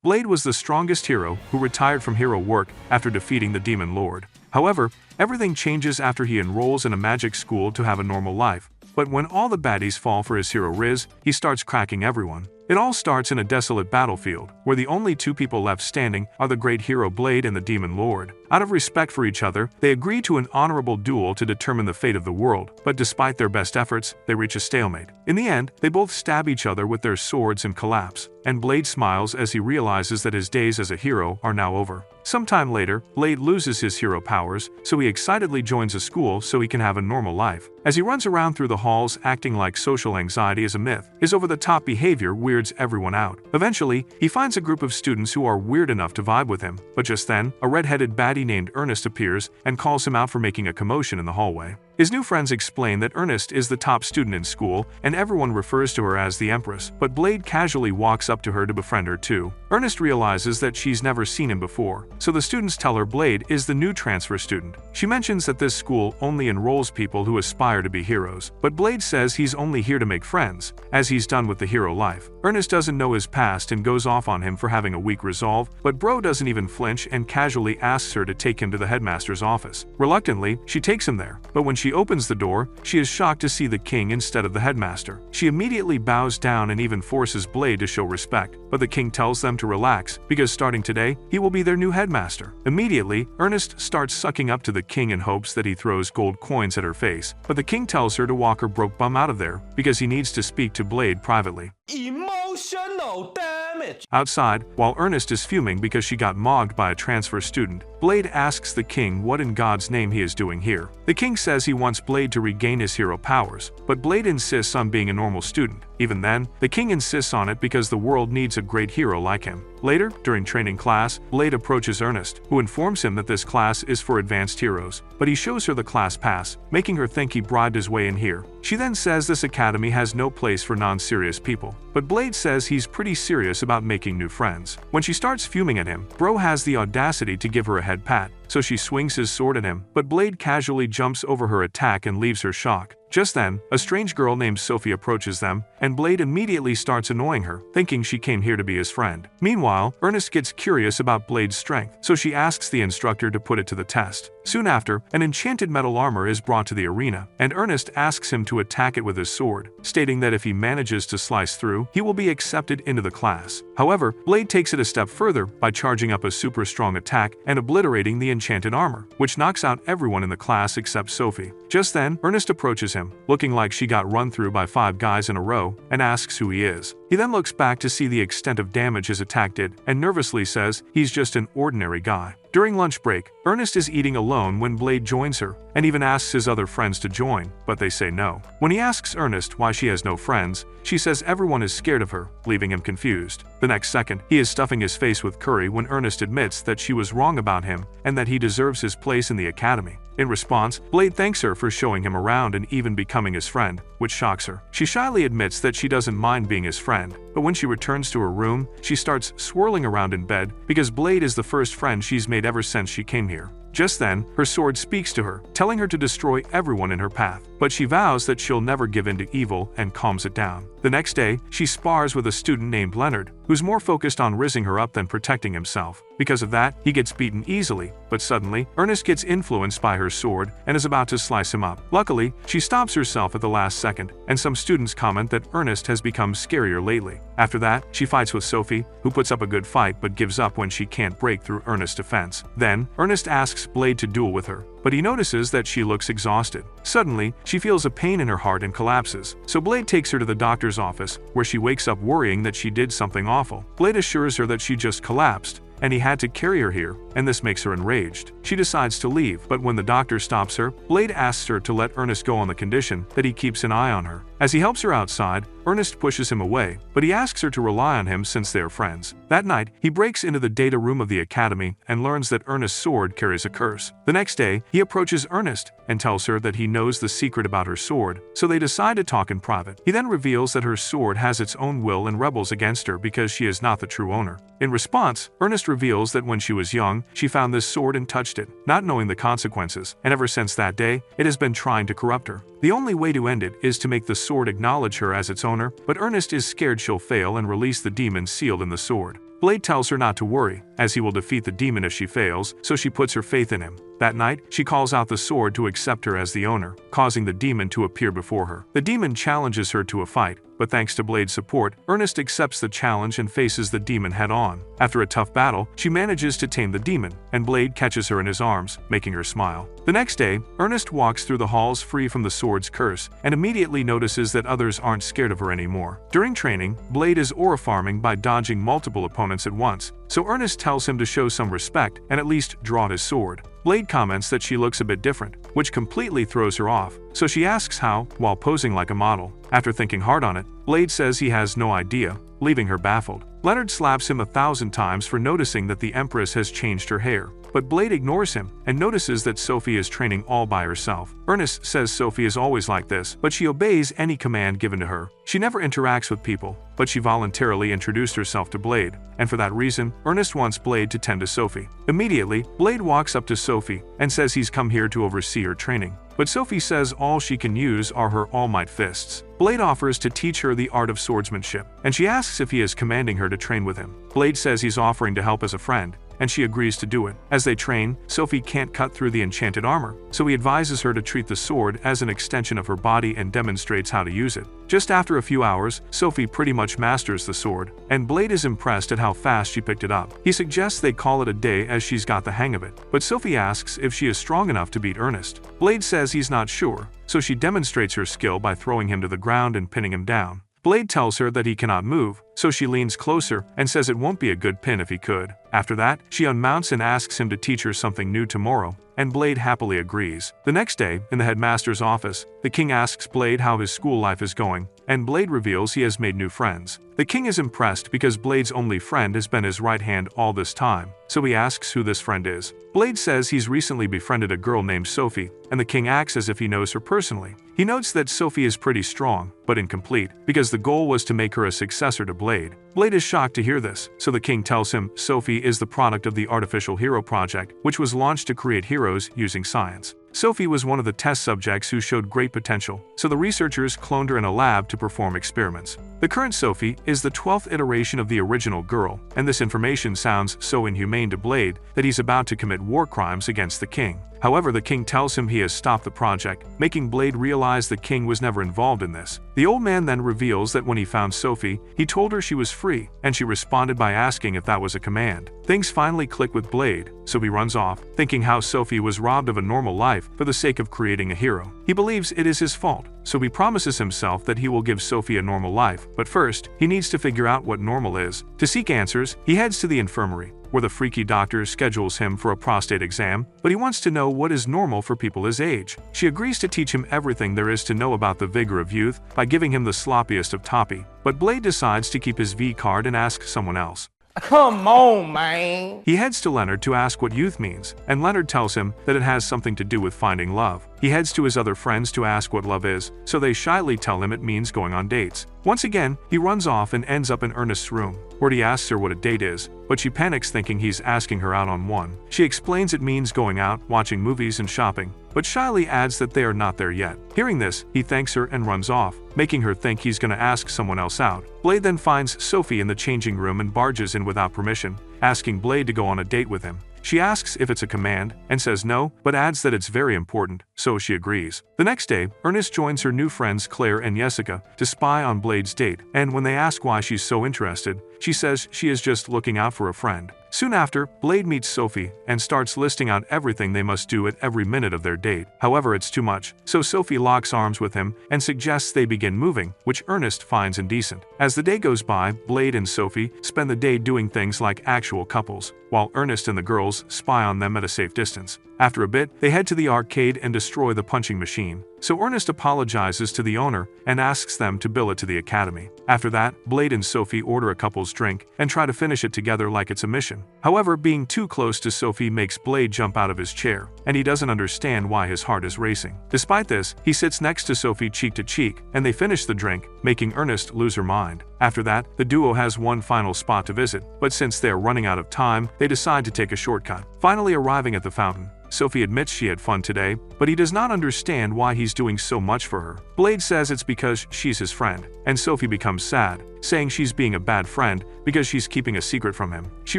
Blade was the strongest hero who retired from hero work after defeating the Demon Lord. However, everything changes after he enrolls in a magic school to have a normal life. But when all the baddies fall for his hero Riz, he starts cracking everyone. It all starts in a desolate battlefield, where the only two people left standing are the great hero Blade and the Demon Lord. Out of respect for each other, they agree to an honorable duel to determine the fate of the world, but despite their best efforts, they reach a stalemate. In the end, they both stab each other with their swords and collapse, and Blade smiles as he realizes that his days as a hero are now over. Sometime later, Blade loses his hero powers, so he excitedly joins a school so he can have a normal life. As he runs around through the halls acting like social anxiety is a myth, his over-the-top behavior weirds everyone out. Eventually, he finds a group of students who are weird enough to vibe with him, but just then, a red-headed baddie named Ernest appears and calls him out for making a commotion in the hallway. His new friends explain that Ernest is the top student in school and everyone refers to her as the Empress, but Blade casually walks up to her to befriend her too. Ernest realizes that she's never seen him before, so the students tell her Blade is the new transfer student. She mentions that this school only enrolls people who aspire to be heroes, but Blade says he's only here to make friends, as he's done with the hero life. Ernest doesn't know his past and goes off on him for having a weak resolve, but Bro doesn't even flinch and casually asks her to take him to the headmaster's office. Reluctantly, she takes him there, but when she opens the door, she is shocked to see the king instead of the headmaster. She immediately bows down and even forces Blade to show respect, but the king tells them to relax because starting today, he will be their new headmaster. Immediately, Ernest starts sucking up to the king in hopes that he throws gold coins at her face, but the king tells her to walk her broke bum out of there because he needs to speak to Blade privately. Emotional damage. Outside, while Ernest is fuming because she got mogged by a transfer student, Blade asks the king what in God's name he is doing here. The king says he wants Blade to regain his hero powers, but Blade insists on being a normal student. Even then, the king insists on it because the world needs a great hero like him. Later, during training class, Blade approaches Ernest, who informs him that this class is for advanced heroes, but he shows her the class pass, making her think he bribed his way in here. She then says this academy has no place for non-serious people, but Blade says he's pretty serious about making new friends. When she starts fuming at him, Bro has the audacity to give her a head pat, so she swings his sword at him, but Blade casually jumps over her attack and leaves her shocked. Just then, a strange girl named Sophie approaches them, and Blade immediately starts annoying her, thinking she came here to be his friend. Meanwhile, Ernest gets curious about Blade's strength, so she asks the instructor to put it to the test. Soon after, an enchanted metal armor is brought to the arena, and Ernest asks him to attack it with his sword, stating that if he manages to slice through, he will be accepted into the class. However, Blade takes it a step further by charging up a super strong attack and obliterating the enchanted armor, which knocks out everyone in the class except Sophie. Just then, Ernest approaches him, looking like she got run through by 5 guys in a row, and asks who he is. He then looks back to see the extent of damage his attack did, and nervously says he's just an ordinary guy. During lunch break, Ernest is eating alone when Blade joins her, and even asks his other friends to join, but they say no. When he asks Ernest why she has no friends, she says everyone is scared of her, leaving him confused. The next second, he is stuffing his face with curry when Ernest admits that she was wrong about him and that he deserves his place in the academy. In response, Blade thanks her for showing him around and even becoming his friend, which shocks her. She shyly admits that she doesn't mind being his friend, but when she returns to her room, she starts swirling around in bed because Blade is the first friend she's made ever since she came here. Just then, her sword speaks to her, telling her to destroy everyone in her path, but she vows that she'll never give in to evil and calms it down. The next day, she spars with a student named Leonard, who's more focused on rizzing her up than protecting himself. Because of that, he gets beaten easily, but suddenly, Ernest gets influenced by her sword and is about to slice him up. Luckily, she stops herself at the last second, and some students comment that Ernest has become scarier lately. After that, she fights with Sophie, who puts up a good fight but gives up when she can't break through Ernest's defense. Then, Ernest asks Blade to duel with her, but he notices that she looks exhausted. Suddenly, she feels a pain in her heart and collapses, so Blade takes her to the doctor's office, where she wakes up worrying that she did something awful. Blade assures her that she just collapsed, and he had to carry her here, and this makes her enraged. She decides to leave, but when the doctor stops her, Blade asks her to let Ernest go on the condition that he keeps an eye on her. As he helps her outside, Ernest pushes him away, but he asks her to rely on him since they are friends. That night, he breaks into the data room of the academy and learns that Ernest's sword carries a curse. The next day, he approaches Ernest and tells her that he knows the secret about her sword, so they decide to talk in private. He then reveals that her sword has its own will and rebels against her because she is not the true owner. In response, Ernest reveals that when she was young, she found this sword and touched it, not knowing the consequences, and ever since that day, it has been trying to corrupt her. The only way to end it is to make the sword acknowledge her as its owner, but Ernest is scared she'll fail and release the demon sealed in the sword. Blade tells her not to worry, as he will defeat the demon if she fails, so she puts her faith in him. That night, she calls out the sword to accept her as the owner, causing the demon to appear before her. The demon challenges her to a fight, but thanks to Blade's support, Ernest accepts the challenge and faces the demon head-on. After a tough battle, she manages to tame the demon, and Blade catches her in his arms, making her smile. The next day, Ernest walks through the halls free from the sword's curse, and immediately notices that others aren't scared of her anymore. During training, Blade is aura farming by dodging multiple opponents at once, so Ernest tells him to show some respect and at least draw his sword. Blade comments that she looks a bit different, which completely throws her off, so she asks how, while posing like a model. After thinking hard on it, Blade says he has no idea, leaving her baffled. Leonard slaps him 1,000 times for noticing that the Empress has changed her hair, but Blade ignores him and notices that Sophie is training all by herself. Ernest says Sophie is always like this, but she obeys any command given to her. She never interacts with people, but she voluntarily introduced herself to Blade, and for that reason, Ernest wants Blade to tend to Sophie. Immediately, Blade walks up to Sophie and says he's come here to oversee her training. But Sophie says all she can use are her all-might fists. Blade offers to teach her the art of swordsmanship, and she asks if he is commanding her to train with him. Blade says he's offering to help as a friend, and she agrees to do it. As they train, Sophie can't cut through the enchanted armor, so he advises her to treat the sword as an extension of her body and demonstrates how to use it. Just after a few hours, Sophie pretty much masters the sword, and Blade is impressed at how fast she picked it up. He suggests they call it a day as she's got the hang of it, but Sophie asks if she is strong enough to beat Ernest. Blade says he's not sure, so she demonstrates her skill by throwing him to the ground and pinning him down. Blade tells her that he cannot move, so she leans closer and says it won't be a good pin if he could. After that, she unmounts and asks him to teach her something new tomorrow, and Blade happily agrees. The next day, in the headmaster's office, the king asks Blade how his school life is going, and Blade reveals he has made new friends. The king is impressed because Blade's only friend has been his right hand all this time, so he asks who this friend is. Blade says he's recently befriended a girl named Sophie, and the king acts as if he knows her personally. He notes that Sophie is pretty strong, but incomplete, because the goal was to make her a successor to Blade. Blade is shocked to hear this, so the king tells him Sophie is the product of the Artificial Hero Project, which was launched to create heroes using science. Sophie was one of the test subjects who showed great potential, so the researchers cloned her in a lab to perform experiments. The current Sophie is the 12th iteration of the original girl, and this information sounds so inhumane to Blade that he's about to commit war crimes against the king. However, the king tells him he has stopped the project, making Blade realize the king was never involved in this. The old man then reveals that when he found Sophie, he told her she was free, and she responded by asking if that was a command. Things finally click with Blade, so he runs off, thinking how Sophie was robbed of a normal life for the sake of creating a hero. He believes it is his fault, so he promises himself that he will give Sophie a normal life, but first, he needs to figure out what normal is. To seek answers, he heads to the infirmary, where the freaky doctor schedules him for a prostate exam, but he wants to know what is normal for people his age. She agrees to teach him everything there is to know about the vigor of youth by giving him the sloppiest of toppy, but Blade decides to keep his V card and ask someone else. Come on, man. He heads to Leonard to ask what youth means, and Leonard tells him that it has something to do with finding love. He heads to his other friends to ask what love is, so they shyly tell him it means going on dates. Once again, he runs off and ends up in Ernest's room, where he asks her what a date is, but she panics thinking he's asking her out on one. She explains it means going out, watching movies and shopping, but shyly adds that they are not there yet. Hearing this, he thanks her and runs off, making her think he's gonna ask someone else out. Blade then finds Sophie in the changing room and barges in without permission, asking Blade to go on a date with him. She asks if it's a command, and says no, but adds that it's very important, so she agrees. The next day, Ernest joins her new friends Claire and Jessica to spy on Blade's date, and when they ask why she's so interested, she says she is just looking out for a friend. Soon after, Blade meets Sophie and starts listing out everything they must do at every minute of their date. However, it's too much, so Sophie locks arms with him and suggests they begin moving, which Ernest finds indecent. As the day goes by, Blade and Sophie spend the day doing things like actual couples, while Ernest and the girls spy on them at a safe distance. After a bit, they head to the arcade and destroy the punching machine, so Ernest apologizes to the owner and asks them to bill it to the academy. After that, Blade and Sophie order a couple's drink and try to finish it together like it's a mission. However, being too close to Sophie makes Blade jump out of his chair, and he doesn't understand why his heart is racing. Despite this, he sits next to Sophie cheek to cheek, and they finish the drink, making Ernest lose her mind. After that, the duo has one final spot to visit, but since they are running out of time, they decide to take a shortcut. Finally arriving at the fountain, Sophie admits she had fun today, but he does not understand why he's doing so much for her. Blade says it's because she's his friend, and Sophie becomes sad, saying she's being a bad friend because she's keeping a secret from him. She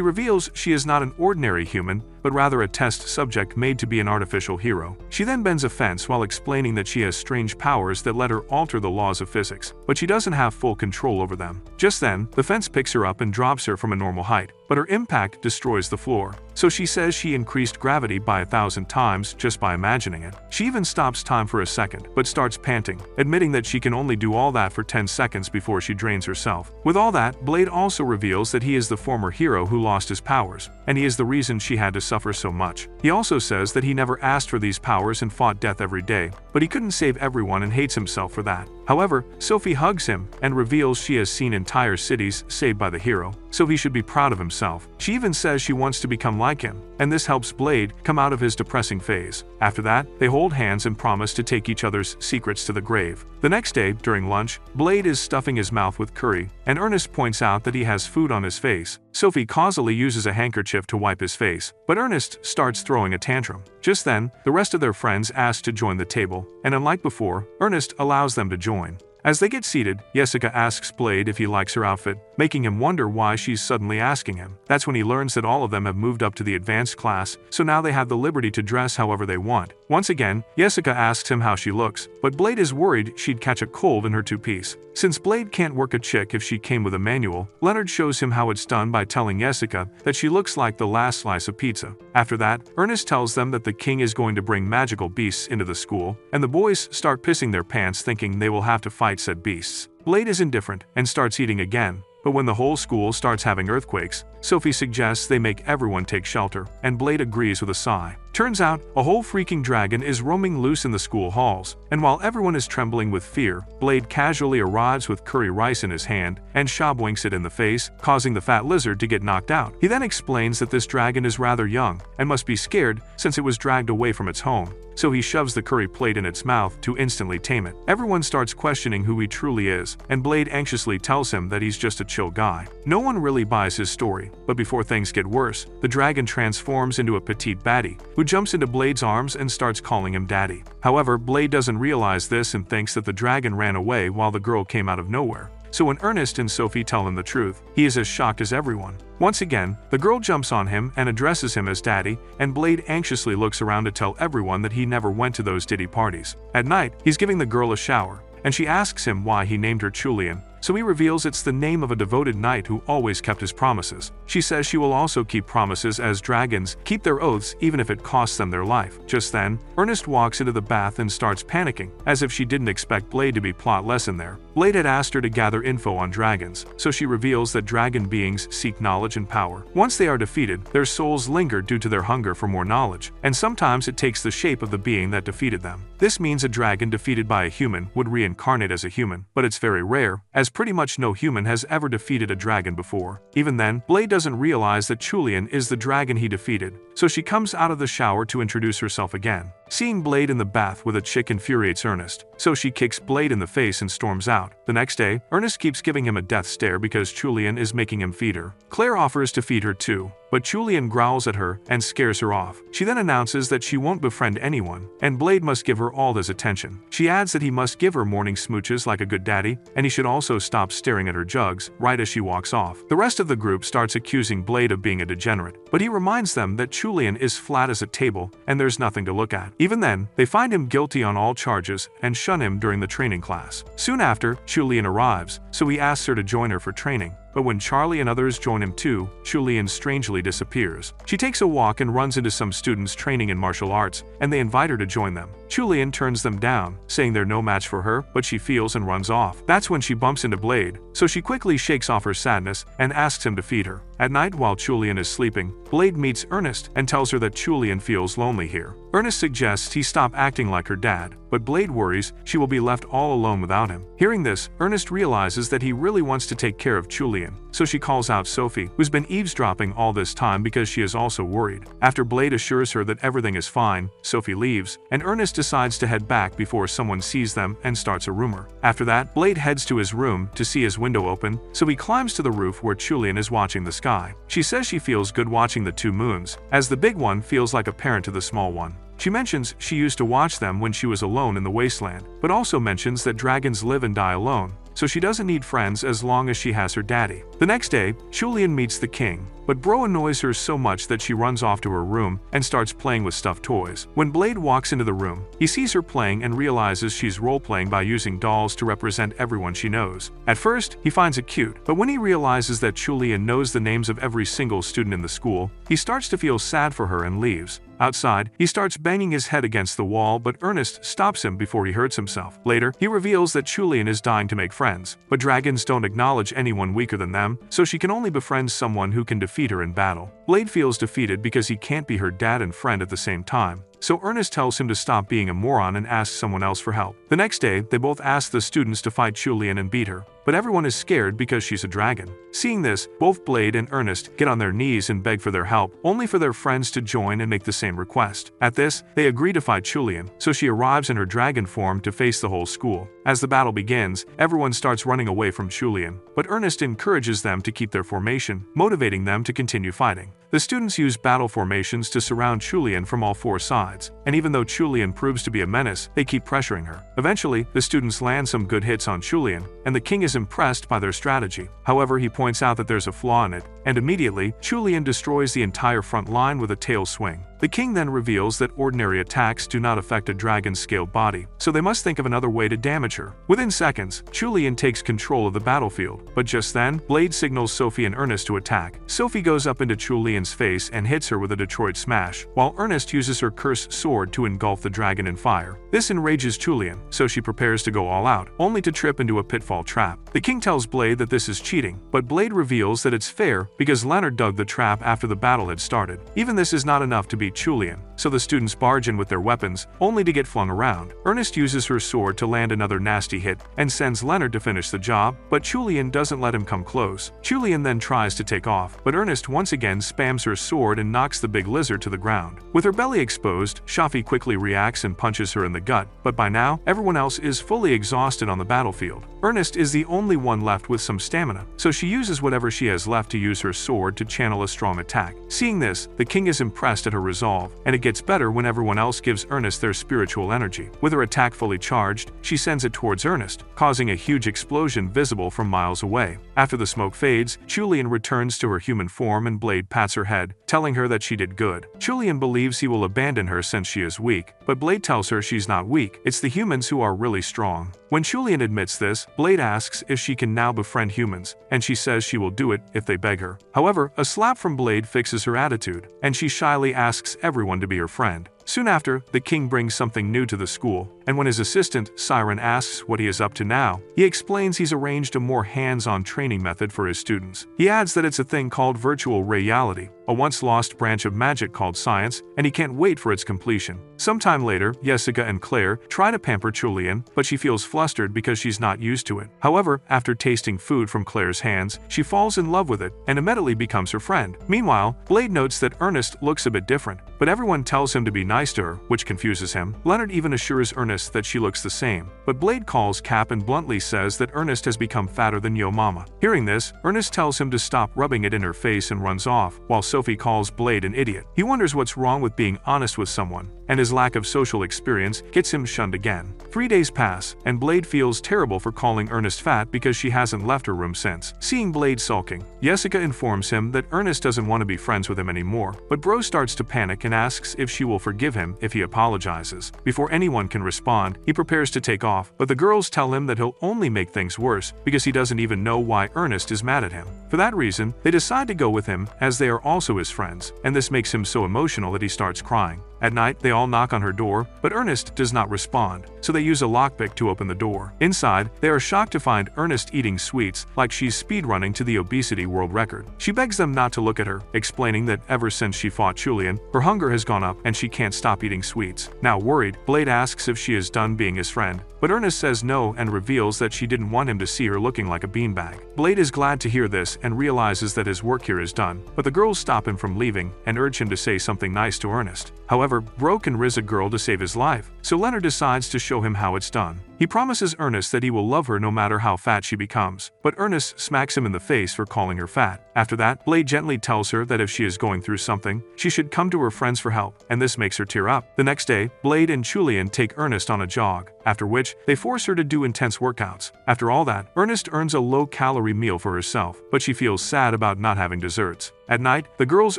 reveals she is not an ordinary human, but rather a test subject made to be an artificial hero. She then bends a fence while explaining that she has strange powers that let her alter the laws of physics, but she doesn't have full control over them. Just then, the fence picks her up and drops her from a normal height, but her impact destroys the floor. So she says she increased gravity by 1,000 times just by imagining it. She even stops time for a second, but starts panting, admitting that she can only do all that for 10 seconds before she drains herself. With all that, Blade also reveals that he is the former hero who lost his powers, and he is the reason she had to suffer so much. He also says that he never asked for these powers and fought death every day, but he couldn't save everyone and hates himself for that. However, Sophie hugs him and reveals she has seen entire cities saved by the hero, so he should be proud of himself. She even says she wants to become like him, and this helps Blade come out of his depressing phase. After that, they hold hands and promise to take each other's secrets to the grave. The next day, during lunch, Blade is stuffing his mouth with curry, and Ernest points out that he has food on his face. Sophie causally uses a handkerchief to wipe his face, but Ernest starts throwing a tantrum. Just then, the rest of their friends ask to join the table, and unlike before, Ernest allows them to join. As they get seated, Jessica asks Blade if he likes her outfit, making him wonder why she's suddenly asking him. That's when he learns that all of them have moved up to the advanced class, so now they have the liberty to dress however they want. Once again, Jessica asks him how she looks, but Blade is worried she'd catch a cold in her two-piece. Since Blade can't work a chick if she came with a manual, Leonard shows him how it's done by telling Jessica that she looks like the last slice of pizza. After that, Ernest tells them that the king is going to bring magical beasts into the school, and the boys start pissing their pants thinking they will have to fight said beasts. Blade is indifferent and starts eating again, but when the whole school starts having earthquakes, Sophie suggests they make everyone take shelter, and Blade agrees with a sigh. Turns out, a whole freaking dragon is roaming loose in the school halls, and while everyone is trembling with fear, Blade casually arrives with curry rice in his hand and shobwinks it in the face, causing the fat lizard to get knocked out. He then explains that this dragon is rather young and must be scared since it was dragged away from its home, so he shoves the curry plate in its mouth to instantly tame it. Everyone starts questioning who he truly is, and Blade anxiously tells him that he's just a chill guy. No one really buys his story, but before things get worse, the dragon transforms into a petite baddie, who jumps into Blade's arms and starts calling him daddy. However, Blade doesn't realize this and thinks that the dragon ran away while the girl came out of nowhere. So when Ernest and Sophie tell him the truth, he is as shocked as everyone. Once again, the girl jumps on him and addresses him as daddy, and Blade anxiously looks around to tell everyone that he never went to those ditty parties. At night, he's giving the girl a shower, and she asks him why he named her Julian, so he reveals it's the name of a devoted knight who always kept his promises. She says she will also keep promises as dragons keep their oaths even if it costs them their life. Just then, Ernest walks into the bath and starts panicking, as if she didn't expect Blade to be plotless in there. Blade had asked her to gather info on dragons, so she reveals that dragon beings seek knowledge and power. Once they are defeated, their souls linger due to their hunger for more knowledge, and sometimes it takes the shape of the being that defeated them. This means a dragon defeated by a human would reincarnate as a human, but it's very rare, as pretty much no human has ever defeated a dragon before. Even then, Blade doesn't realize that Julian is the dragon he defeated, so she comes out of the shower to introduce herself again. Seeing Blade in the bath with a chick infuriates Ernest, so she kicks Blade in the face and storms out. The next day, Ernest keeps giving him a death stare because Julian is making him feed her. Claire offers to feed her too, but Julian growls at her and scares her off. She then announces that she won't befriend anyone, and Blade must give her all his attention. She adds that he must give her morning smooches like a good daddy, and he should also stop staring at her jugs right as she walks off. The rest of the group starts accusing Blade of being a degenerate, but he reminds them that Julian is flat as a table and there's nothing to look at. Even then, they find him guilty on all charges and shun him during the training class. Soon after, Julian arrives, so he asks her to join her for training. But when Charlie and others join him too, Julian strangely disappears. She takes a walk and runs into some students training in martial arts, and they invite her to join them. Julian turns them down, saying they're no match for her, but she feels and runs off. That's when she bumps into Blade, so she quickly shakes off her sadness and asks him to feed her. At night, while Julian is sleeping, Blade meets Ernest and tells her that Julian feels lonely here. Ernest suggests he stop acting like her dad, but Blade worries she will be left all alone without him. Hearing this, Ernest realizes that he really wants to take care of Julian, so she calls out Sophie, who's been eavesdropping all this time because she is also worried. After Blade assures her that everything is fine, Sophie leaves, and Ernest decides to head back before someone sees them and starts a rumor. After that, Blade heads to his room to see his window open, so he climbs to the roof where Julian is watching the sky. She says she feels good watching the two moons, as the big one feels like a parent to the small one. She mentions she used to watch them when she was alone in the wasteland, but also mentions that dragons live and die alone, so she doesn't need friends as long as she has her daddy. The next day, Julian meets the king, but Bro annoys her so much that she runs off to her room and starts playing with stuffed toys. When Blade walks into the room, he sees her playing and realizes she's role-playing by using dolls to represent everyone she knows. At first, he finds it cute, but when he realizes that Julian knows the names of every single student in the school, he starts to feel sad for her and leaves. Outside, he starts banging his head against the wall, but Ernest stops him before he hurts himself. Later, he reveals that Julian is dying to make friends, but dragons don't acknowledge anyone weaker than them, so she can only befriend someone who can defeat her in battle. Blade feels defeated because he can't be her dad and friend at the same time. So Ernest tells him to stop being a moron and asks someone else for help. The next day, they both ask the students to fight Julian and beat her, but everyone is scared because she's a dragon. Seeing this, both Blade and Ernest get on their knees and beg for their help, only for their friends to join and make the same request. At this, they agree to fight Julian, so she arrives in her dragon form to face the whole school. As the battle begins, everyone starts running away from Julian, but Ernest encourages them to keep their formation, motivating them to continue fighting. The students use battle formations to surround Julian from all four sides, and even though Julian proves to be a menace, they keep pressuring her. Eventually, the students land some good hits on Julian, and the king is impressed by their strategy. However, he points out that there's a flaw in it, and immediately, Julian destroys the entire front line with a tail swing. The king then reveals that ordinary attacks do not affect a dragon's scaled body, so they must think of another way to damage her. Within seconds, Julian takes control of the battlefield, but just then, Blade signals Sophie and Ernest to attack. Sophie goes up into Julian's face and hits her with a Detroit smash, while Ernest uses her cursed sword to engulf the dragon in fire. This enrages Julian, so she prepares to go all out, only to trip into a pitfall trap. The king tells Blade that this is cheating, but Blade reveals that it's fair because Leonard dug the trap after the battle had started. Even this is not enough to beat Julian, so the students barge in with their weapons, only to get flung around. Ernest uses her sword to land another nasty hit and sends Leonard to finish the job, but Julian doesn't let him come close. Julian then tries to take off, but Ernest once again spams her sword and knocks the big lizard to the ground. With her belly exposed, Shafi quickly reacts and punches her in the gut, but by now, everyone else is fully exhausted on the battlefield. Ernest is the only one left with some stamina, so she uses whatever she has left to use her sword to channel a strong attack. Seeing this, the king is impressed at her resolve, and it gets better when everyone else gives Ernest their spiritual energy. With her attack fully charged, she sends it towards Ernest, causing a huge explosion visible from miles away. After the smoke fades, Julian returns to her human form and Blade pats her head, telling her that she did good. Julian believes he will abandon her since she is weak, but Blade tells her she's not weak, it's the humans who are really strong. When Julian admits this, Blade asks if she can now befriend humans, and she says she will do it if they beg her. However, a slap from Blade fixes her attitude, and she shyly asks everyone to be her friend. Soon after, the king brings something new to the school, and when his assistant, Siren, asks what he is up to now, he explains he's arranged a more hands-on training method for his students. He adds that it's a thing called virtual reality, a once-lost branch of magic called science, and he can't wait for its completion. Sometime later, Jessica and Claire try to pamper Julian, but she feels flustered because she's not used to it. However, after tasting food from Claire's hands, she falls in love with it and immediately becomes her friend. Meanwhile, Blade notes that Ernest looks a bit different, but everyone tells him to be nice to her, which confuses him. Leonard even assures Ernest that she looks the same, but Blade calls Cap and bluntly says that Ernest has become fatter than Yo Mama. Hearing this, Ernest tells him to stop rubbing it in her face and runs off, while Sophie calls Blade an idiot. He wonders what's wrong with being honest with someone, and his lack of social experience gets him shunned again. 3 days pass, and Blade feels terrible for calling Ernest fat because she hasn't left her room since. Seeing Blade sulking, Jessica informs him that Ernest doesn't want to be friends with him anymore, but Bro starts to panic and asks if she will forgive him if he apologizes. Before anyone can respond, he prepares to take off, but the girls tell him that he'll only make things worse because he doesn't even know why Ernest is mad at him. For that reason, they decide to go with him as they are also his friends, and this makes him so emotional that he starts crying. At night, they all knock on her door, but Ernest does not respond, so they use a lockpick to open the door. Inside, they are shocked to find Ernest eating sweets like she's speedrunning to the obesity world record. She begs them not to look at her, explaining that ever since she fought Julian, her hunger has gone up and she can't stop eating sweets. Now worried, Blade asks if she is done being his friend, but Ernest says no and reveals that she didn't want him to see her looking like a beanbag. Blade is glad to hear this and realizes that his work here is done, but the girls stop him from leaving and urge him to say something nice to Ernest. However, Bro can riz a girl to save his life, so Leonard decides to show him how it's done. He promises Ernest that he will love her no matter how fat she becomes, but Ernest smacks him in the face for calling her fat. After that, Blade gently tells her that if she is going through something, she should come to her friends for help, and this makes her tear up. The next day, Blade and Julian take Ernest on a jog, after which they force her to do intense workouts. After all that, Ernest earns a low-calorie meal for herself, but she feels sad about not having desserts. At night, the girls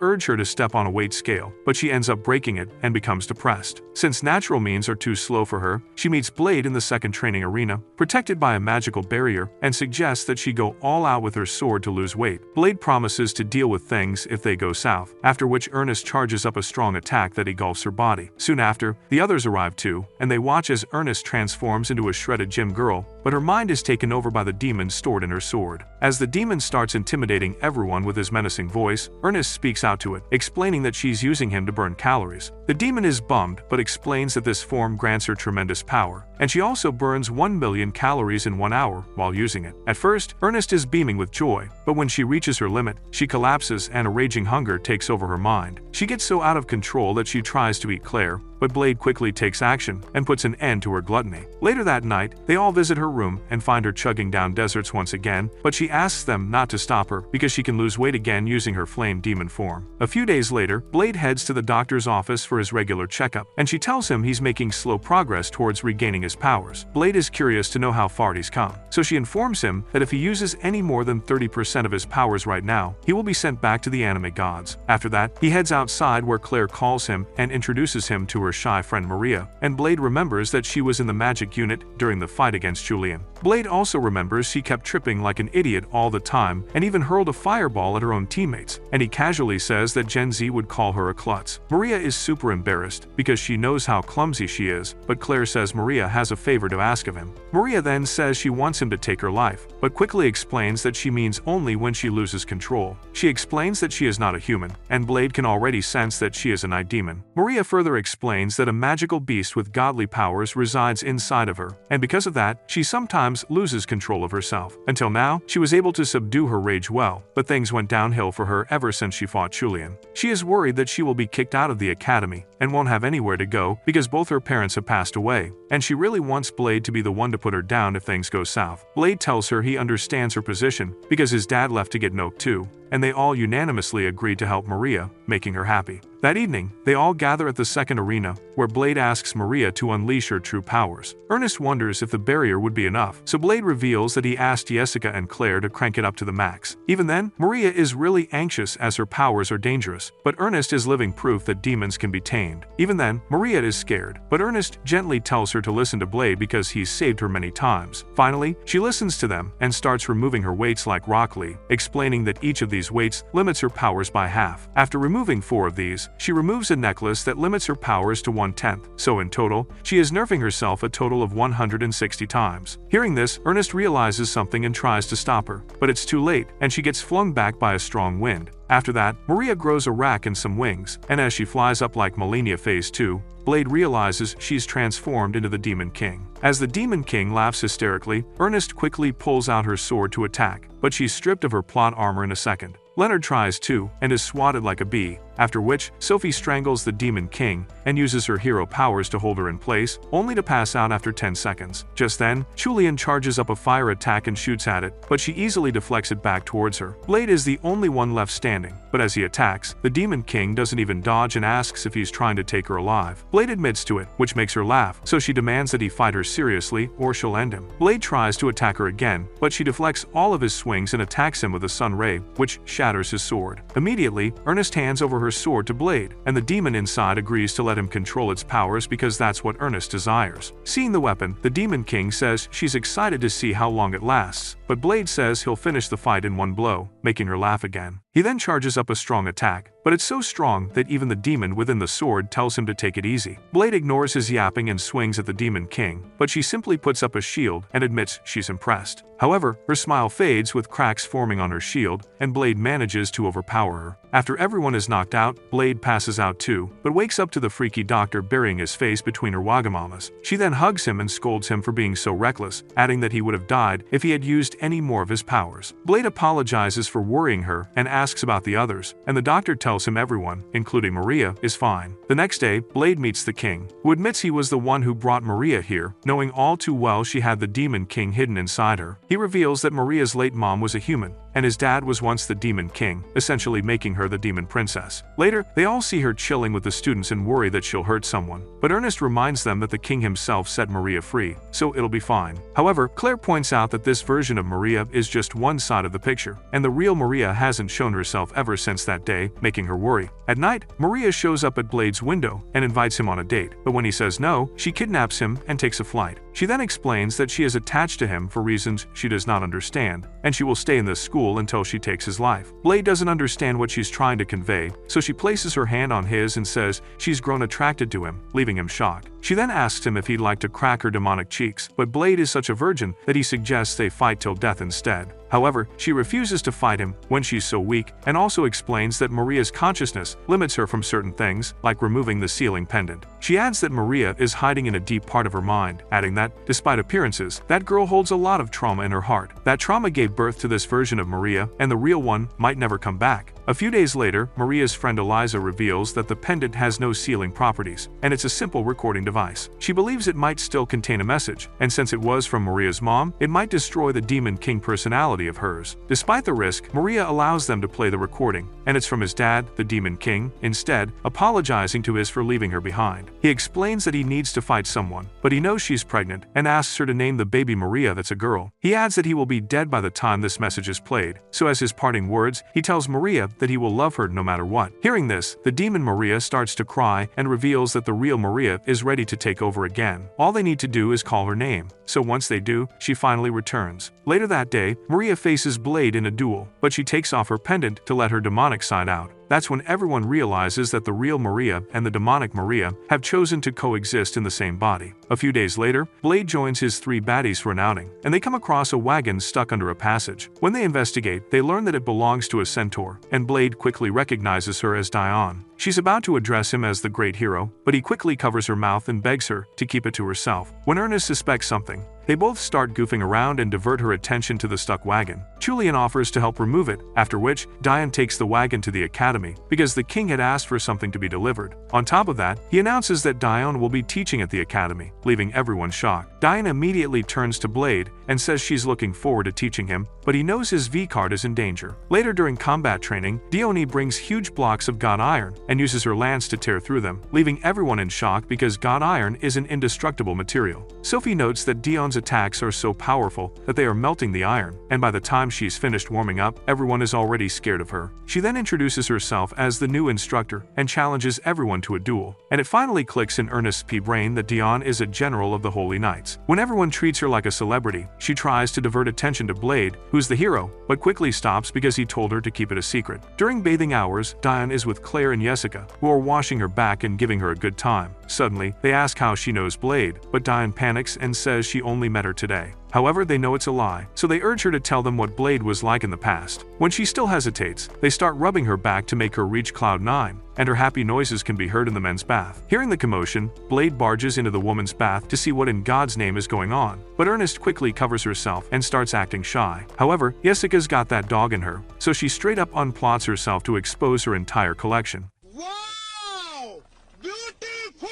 urge her to step on a weight scale, but she ends up breaking it and becomes depressed. Since natural means are too slow for her, she meets Blade in the second training arena, protected by a magical barrier, and suggests that she go all out with her sword to lose weight. Blade promises to deal with things if they go south, after which Ernest charges up a strong attack that engulfs her body. Soon after, the others arrive too, and they watch as Ernest transforms into a shredded gym girl, but her mind is taken over by the demon stored in her sword. As the demon starts intimidating everyone with his menacing voice, Ernest speaks out to it, explaining that she's using him to burn calories. The demon is bummed, but explains that this form grants her tremendous power, and she also burns 1 million calories in 1 hour while using it. At first, Ernest is beaming with joy, but when she reaches her limit, she collapses and a raging hunger takes over her mind. She gets so out of control that she tries to eat Claire, but Blade quickly takes action and puts an end to her gluttony. Later that night, they all visit her room and find her chugging down deserts once again, but she asks them not to stop her because she can lose weight again using her flame demon form. A few days later, Blade heads to the doctor's office for his regular checkup, and she tells him he's making slow progress towards regaining his powers. Blade is curious to know how far he's come, so she informs him that if he uses any more than 30% of his powers right now, he will be sent back to the anime gods. After that, he heads outside where Claire calls him and introduces him to her shy friend Maria, and Blade remembers that she was in the magic unit during the fight against Julian. Blade also remembers she kept tripping like an idiot all the time and even hurled a fireball at her own teammates, and he casually says that Gen Z would call her a klutz. Maria is super embarrassed because she knows how clumsy she is, but Claire says Maria has a favor to ask of him. Maria then says she wants him to take her life, but quickly explains that she means only when she loses control. She explains that she is not a human, and Blade can already sense that she is a night demon. Maria further explains that a magical beast with godly powers resides inside of her, and because of that, she sometimes loses control of herself. Until now, she was able to subdue her rage well, but things went downhill for her ever since she fought Julian. She is worried that she will be kicked out of the academy and won't have anywhere to go because both her parents have passed away, and she really wants Blade to be the one to put her down if things go south. Blade tells her he understands her position because his dad left to get Noke too, and they all unanimously agreed to help Maria, making her happy. That evening, they all gather at the second arena, where Blade asks Maria to unleash her true powers. Ernest wonders if the barrier would be enough, so Blade reveals that he asked Jessica and Claire to crank it up to the max. Even then, Maria is really anxious as her powers are dangerous, but Ernest is living proof that demons can be tamed. Even then, Maria is scared, but Ernest gently tells her to listen to Blade because he's saved her many times. Finally, she listens to them and starts removing her weights like Rock Lee, explaining that each of these weights limits her powers by half. After removing 4 of these, she removes a necklace that limits her powers to 1/10, so in total, she is nerfing herself a total of 160 times. Hearing this, Ernest realizes something and tries to stop her, but it's too late, and she gets flung back by a strong wind. After that, Maria grows a rack and some wings, and as she flies up like Millennia Phase 2, Blade realizes she's transformed into the Demon King. As the Demon King laughs hysterically, Ernest quickly pulls out her sword to attack, but she's stripped of her plot armor in a second. Leonard tries too, and is swatted like a bee, after which Sophie strangles the Demon King and uses her hero powers to hold her in place, only to pass out after 10 seconds. Just then, Julian charges up a fire attack and shoots at it, but she easily deflects it back towards her. Blade is the only one left standing, but as he attacks, the Demon King doesn't even dodge and asks if he's trying to take her alive. Blade admits to it, which makes her laugh, so she demands that he fight her seriously or she'll end him. Blade tries to attack her again, but she deflects all of his swings and attacks him with a sun ray, which shatters his sword. Immediately, Ernest hands over her sword to Blade, and the demon inside agrees to let him control its powers because that's what Ernest desires. Seeing the weapon, the Demon King says she's excited to see how long it lasts, but Blade says he'll finish the fight in one blow, making her laugh again. He then charges up a strong attack, but it's so strong that even the demon within the sword tells him to take it easy. Blade ignores his yapping and swings at the Demon King, but she simply puts up a shield and admits she's impressed. However, her smile fades with cracks forming on her shield, and Blade manages to overpower her. After everyone is knocked out, Blade passes out too, but wakes up to the freaky doctor burying his face between her wagamamas. She then hugs him and scolds him for being so reckless, adding that he would have died if he had used any more of his powers. Blade apologizes for worrying her and asks asks about the others, and the doctor tells him everyone, including Maria, is fine. The next day, Blade meets the king, who admits he was the one who brought Maria here, knowing all too well she had the Demon King hidden inside her. He reveals that Maria's late mom was a human, and his dad was once the Demon King, essentially making her the Demon Princess. Later, they all see her chilling with the students and worry that she'll hurt someone, but Ernest reminds them that the king himself set Maria free, so it'll be fine. However, Claire points out that this version of Maria is just one side of the picture, and the real Maria hasn't shown herself ever since that day, making her worry. At night, Maria shows up at Blade's window and invites him on a date, but when he says no, she kidnaps him and takes a flight. She then explains that she is attached to him for reasons she does not understand, and she will stay in this school until she takes his life. Blade doesn't understand what she's trying to convey, so she places her hand on his and says she's grown attracted to him, leaving him shocked. She then asks him if he'd like to crack her demonic cheeks, but Blade is such a virgin that he suggests they fight till death instead. However, she refuses to fight him when she's so weak, and also explains that Maria's consciousness limits her from certain things, like removing the ceiling pendant. She adds that Maria is hiding in a deep part of her mind, adding that, despite appearances, that girl holds a lot of trauma in her heart. That trauma gave birth to this version of Maria, and the real one might never come back. A few days later, Maria's friend Eliza reveals that the pendant has no sealing properties, and it's a simple recording device. She believes it might still contain a message, and since it was from Maria's mom, it might destroy the Demon King personality of hers. Despite the risk, Maria allows them to play the recording, and it's from his dad, the Demon King, instead, apologizing to his for leaving her behind. He explains that he needs to fight someone, but he knows she's pregnant, and asks her to name the baby Maria that's a girl. He adds that he will be dead by the time this message is played, so as his parting words, he tells Maria that he will love her no matter what. Hearing this, the demon Maria starts to cry and reveals that the real Maria is ready to take over again. All they need to do is call her name, so once they do, she finally returns. Later that day, Maria faces Blade in a duel, but she takes off her pendant to let her demonic side out. That's when everyone realizes that the real Maria and the demonic Maria have chosen to coexist in the same body. A few days later, Blade joins his 3 baddies for an outing, and they come across a wagon stuck under a passage. When they investigate, they learn that it belongs to a centaur, and Blade quickly recognizes her as Dion. She's about to address him as the great hero, but he quickly covers her mouth and begs her to keep it to herself. When Ernest suspects something, they both start goofing around and divert her attention to the stuck wagon. Julian offers to help remove it, after which, Dion takes the wagon to the academy, because the king had asked for something to be delivered. On top of that, he announces that Dion will be teaching at the academy, leaving everyone shocked. Dion immediately turns to Blade and says she's looking forward to teaching him, but he knows his V-card is in danger. Later during combat training, Dione brings huge blocks of god iron and uses her lance to tear through them, leaving everyone in shock because god iron is an indestructible material. Sophie notes that Dion's attacks are so powerful that they are melting the iron, and by the time she's finished warming up, everyone is already scared of her. She then introduces herself as the new instructor and challenges everyone to a duel, and it finally clicks in Ernest's brain that Dion is a general of the Holy Knights. When everyone treats her like a celebrity, she tries to divert attention to Blade, who's the hero, but quickly stops because he told her to keep it a secret. During bathing hours, Dion is with Claire and Jessica, who are washing her back and giving her a good time. Suddenly, they ask how she knows Blade, but Dion panics and says she only met her today. However, they know it's a lie, so they urge her to tell them what Blade was like in the past. When she still hesitates, they start rubbing her back to make her reach Cloud 9, and her happy noises can be heard in the men's bath. Hearing the commotion, Blade barges into the woman's bath to see what in God's name is going on, but Ernest quickly covers herself and starts acting shy. However, Jessica's got that dog in her, so she straight up unplots herself to expose her entire collection. Wow! Beautiful!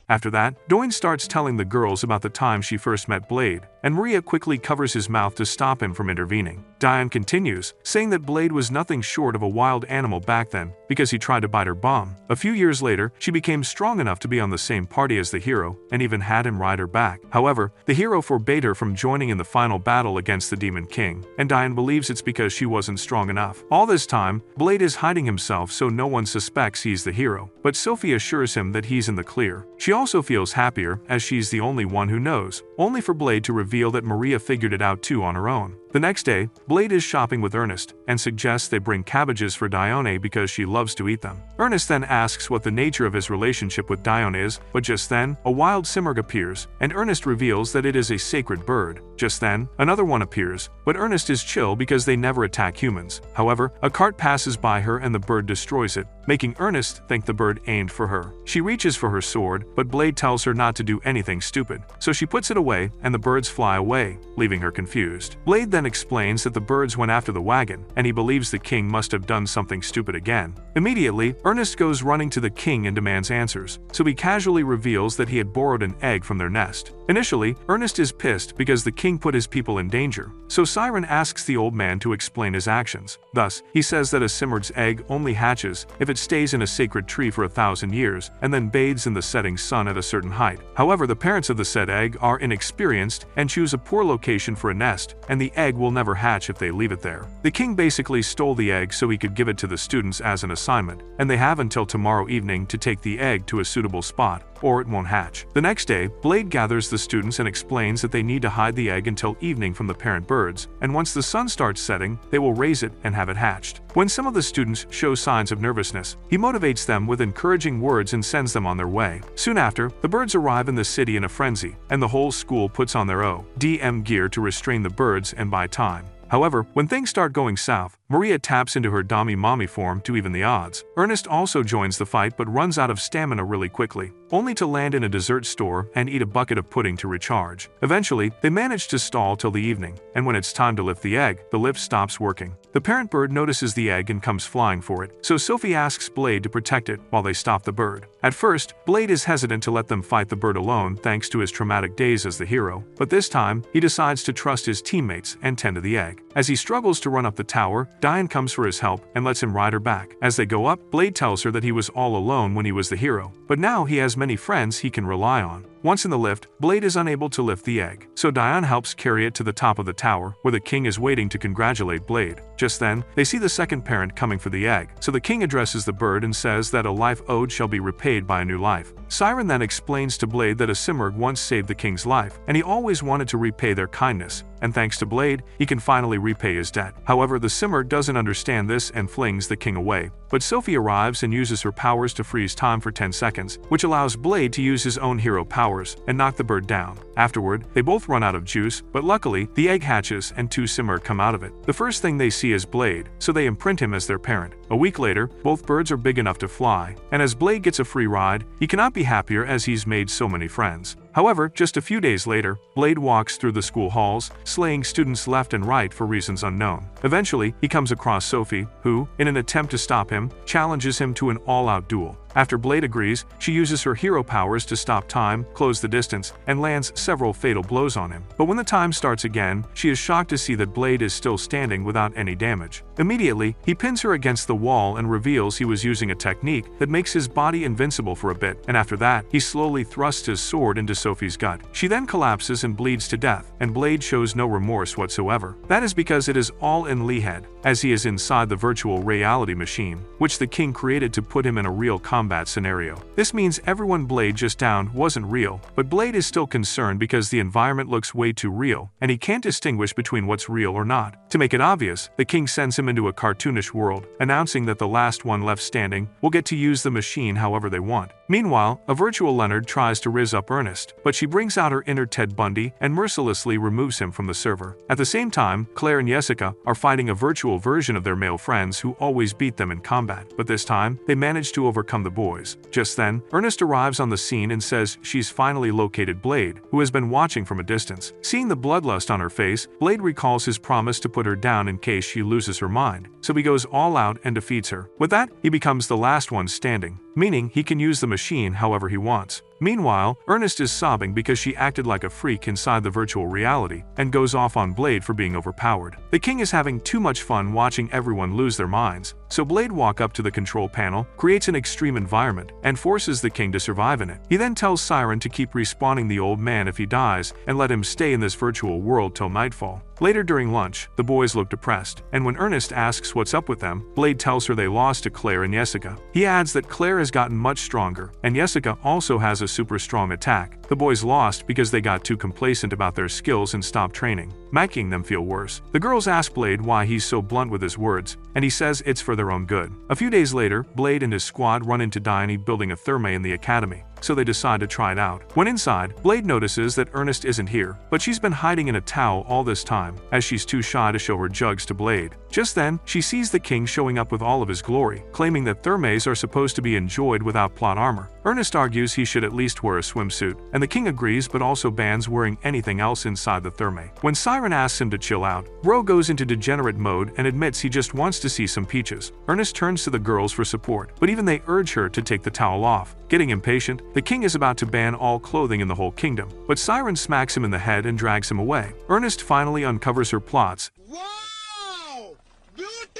After that, Doyne starts telling the girls about the time she first met Blade, and Maria quickly covers his mouth to stop him from intervening. Dion continues, saying that Blade was nothing short of a wild animal back then because he tried to bite her bum. A few years later, she became strong enough to be on the same party as the hero and even had him ride her back. However, the hero forbade her from joining in the final battle against the Demon King, and Dion believes it's because she wasn't strong enough. All this time, Blade is hiding himself so no one suspects he's the hero, but Sophie assures him that he's in the clear. She also feels happier as she's the only one who knows, only for Blade to reveal that Maria figured it out too on her own. The next day, Blade is shopping with Ernest and suggests they bring cabbages for Dione because she loves to eat them. Ernest then asks what the nature of his relationship with Dione is, but just then, a wild simurgh appears, and Ernest reveals that it is a sacred bird. Just then, another one appears, but Ernest is chill because they never attack humans. However, a cart passes by her and the bird destroys it, making Ernest think the bird aimed for her. She reaches for her sword, but Blade tells her not to do anything stupid, so she puts it away and the birds fly away, leaving her confused. Blade then then explains that the birds went after the wagon, and he believes the king must have done something stupid again. Immediately, Ernest goes running to the king and demands answers, so he casually reveals that he had borrowed an egg from their nest. Initially, Ernest is pissed because the king put his people in danger, so Siren asks the old man to explain his actions. Thus, he says that a simurd's egg only hatches if it stays in a sacred tree for 1,000 years and then bathes in the setting sun at a certain height. However, the parents of the said egg are inexperienced and choose a poor location for a nest, and the egg will never hatch if they leave it there. The king basically stole the egg so he could give it to the students as an assignment, and they have until tomorrow evening to take the egg to a suitable spot, or it won't hatch. The next day, Blade gathers the students and explains that they need to hide the egg until evening from the parent birds, and once the sun starts setting, they will raise it and have it hatched. When some of the students show signs of nervousness, he motivates them with encouraging words and sends them on their way. Soon after, the birds arrive in the city in a frenzy, and the whole school puts on their ODM gear to restrain the birds and buy time. However, when things start going south, Maria taps into her Dami-Mommy form to even the odds. Ernest also joins the fight but runs out of stamina really quickly, only to land in a dessert store and eat a bucket of pudding to recharge. Eventually, they manage to stall till the evening, and when it's time to lift the egg, the lift stops working. The parent bird notices the egg and comes flying for it, so Sophie asks Blade to protect it while they stop the bird. At first, Blade is hesitant to let them fight the bird alone thanks to his traumatic days as the hero, but this time, he decides to trust his teammates and tend to the egg. As he struggles to run up the tower, Diane comes for his help and lets him ride her back. As they go up, Blade tells her that he was all alone when he was the hero, but now he has many friends he can rely on. Once in the lift, Blade is unable to lift the egg, so Diane helps carry it to the top of the tower, where the king is waiting to congratulate Blade. Just then, they see the second parent coming for the egg, so the king addresses the bird and says that a life owed shall be repaid by a new life. Siren then explains to Blade that a simurgh once saved the king's life, and he always wanted to repay their kindness, and thanks to Blade, he can finally repay his debt. However, the simurgh doesn't understand this and flings the king away, but Sophie arrives and uses her powers to freeze time for 10 seconds, which allows Blade to use his own hero powers and knock the bird down. Afterward, they both run out of juice, but luckily, the egg hatches and 2 simurgh come out of it. The first thing they see is Blade, so they imprint him as their parent. A week later, both birds are big enough to fly, and as Blade gets a free ride, he cannot be happier as he's made so many friends. However, just a few days later, Blade walks through the school halls, slaying students left and right for reasons unknown. Eventually, he comes across Sophie, who, in an attempt to stop him, challenges him to an all-out duel. After Blade agrees, she uses her hero powers to stop time, close the distance, and lands several fatal blows on him. But when the time starts again, she is shocked to see that Blade is still standing without any damage. Immediately, he pins her against the wall and reveals he was using a technique that makes his body invincible for a bit, and after that, he slowly thrusts his sword into Sophie's gut. She then collapses and bleeds to death, and Blade shows no remorse whatsoever. That is because it is all in Lee's head, as he is inside the virtual reality machine, which the king created to put him in a real combat scenario. This means everyone Blade just downed wasn't real, but Blade is still concerned because the environment looks way too real, and he can't distinguish between what's real or not. To make it obvious, the king sends him into a cartoonish world, announcing that the last one left standing will get to use the machine however they want. Meanwhile, a virtual Leonard tries to rizz up Ernest, but she brings out her inner Ted Bundy and mercilessly removes him from the server. At the same time, Claire and Jessica are fighting a virtual version of their male friends who always beat them in combat, but this time, they manage to overcome the boys. Just then, Ernest arrives on the scene and says she's finally located Blade, who has been watching from a distance. Seeing the bloodlust on her face, Blade recalls his promise to put her down in case she loses her mind, so he goes all out and defeats her. With that, he becomes the last one standing, meaning he can use the machine however he wants. Meanwhile, Ernest is sobbing because she acted like a freak inside the virtual reality and goes off on Blade for being overpowered. The king is having too much fun watching everyone lose their minds, so Blade walks up to the control panel, creates an extreme environment, and forces the king to survive in it. He then tells Siren to keep respawning the old man if he dies and let him stay in this virtual world till nightfall. Later during lunch, the boys look depressed, and when Ernest asks what's up with them, Blade tells her they lost to Claire and Jessica. He adds that Claire has gotten much stronger, and Jessica also has a super strong attack. The boys lost because they got too complacent about their skills and stopped training, making them feel worse. The girls ask Blade why he's so blunt with his words, and he says it's for their own good. A few days later, Blade and his squad run into Diane building a therme in the academy, so they decide to try it out. When inside, Blade notices that Ernest isn't here, but she's been hiding in a towel all this time, as she's too shy to show her jugs to Blade. Just then, she sees the king showing up with all of his glory, claiming that thermes are supposed to be enjoyed without plot armor. Ernest argues he should at least wear a swimsuit, and the king agrees but also bans wearing anything else inside the therme. When Siren asks him to chill out, Bro goes into degenerate mode and admits he just wants to see some peaches. Ernest turns to the girls for support, but even they urge her to take the towel off. Getting impatient, the king is about to ban all clothing in the whole kingdom, but Siren smacks him in the head and drags him away. Ernest finally uncovers her plots Wow! Beautiful!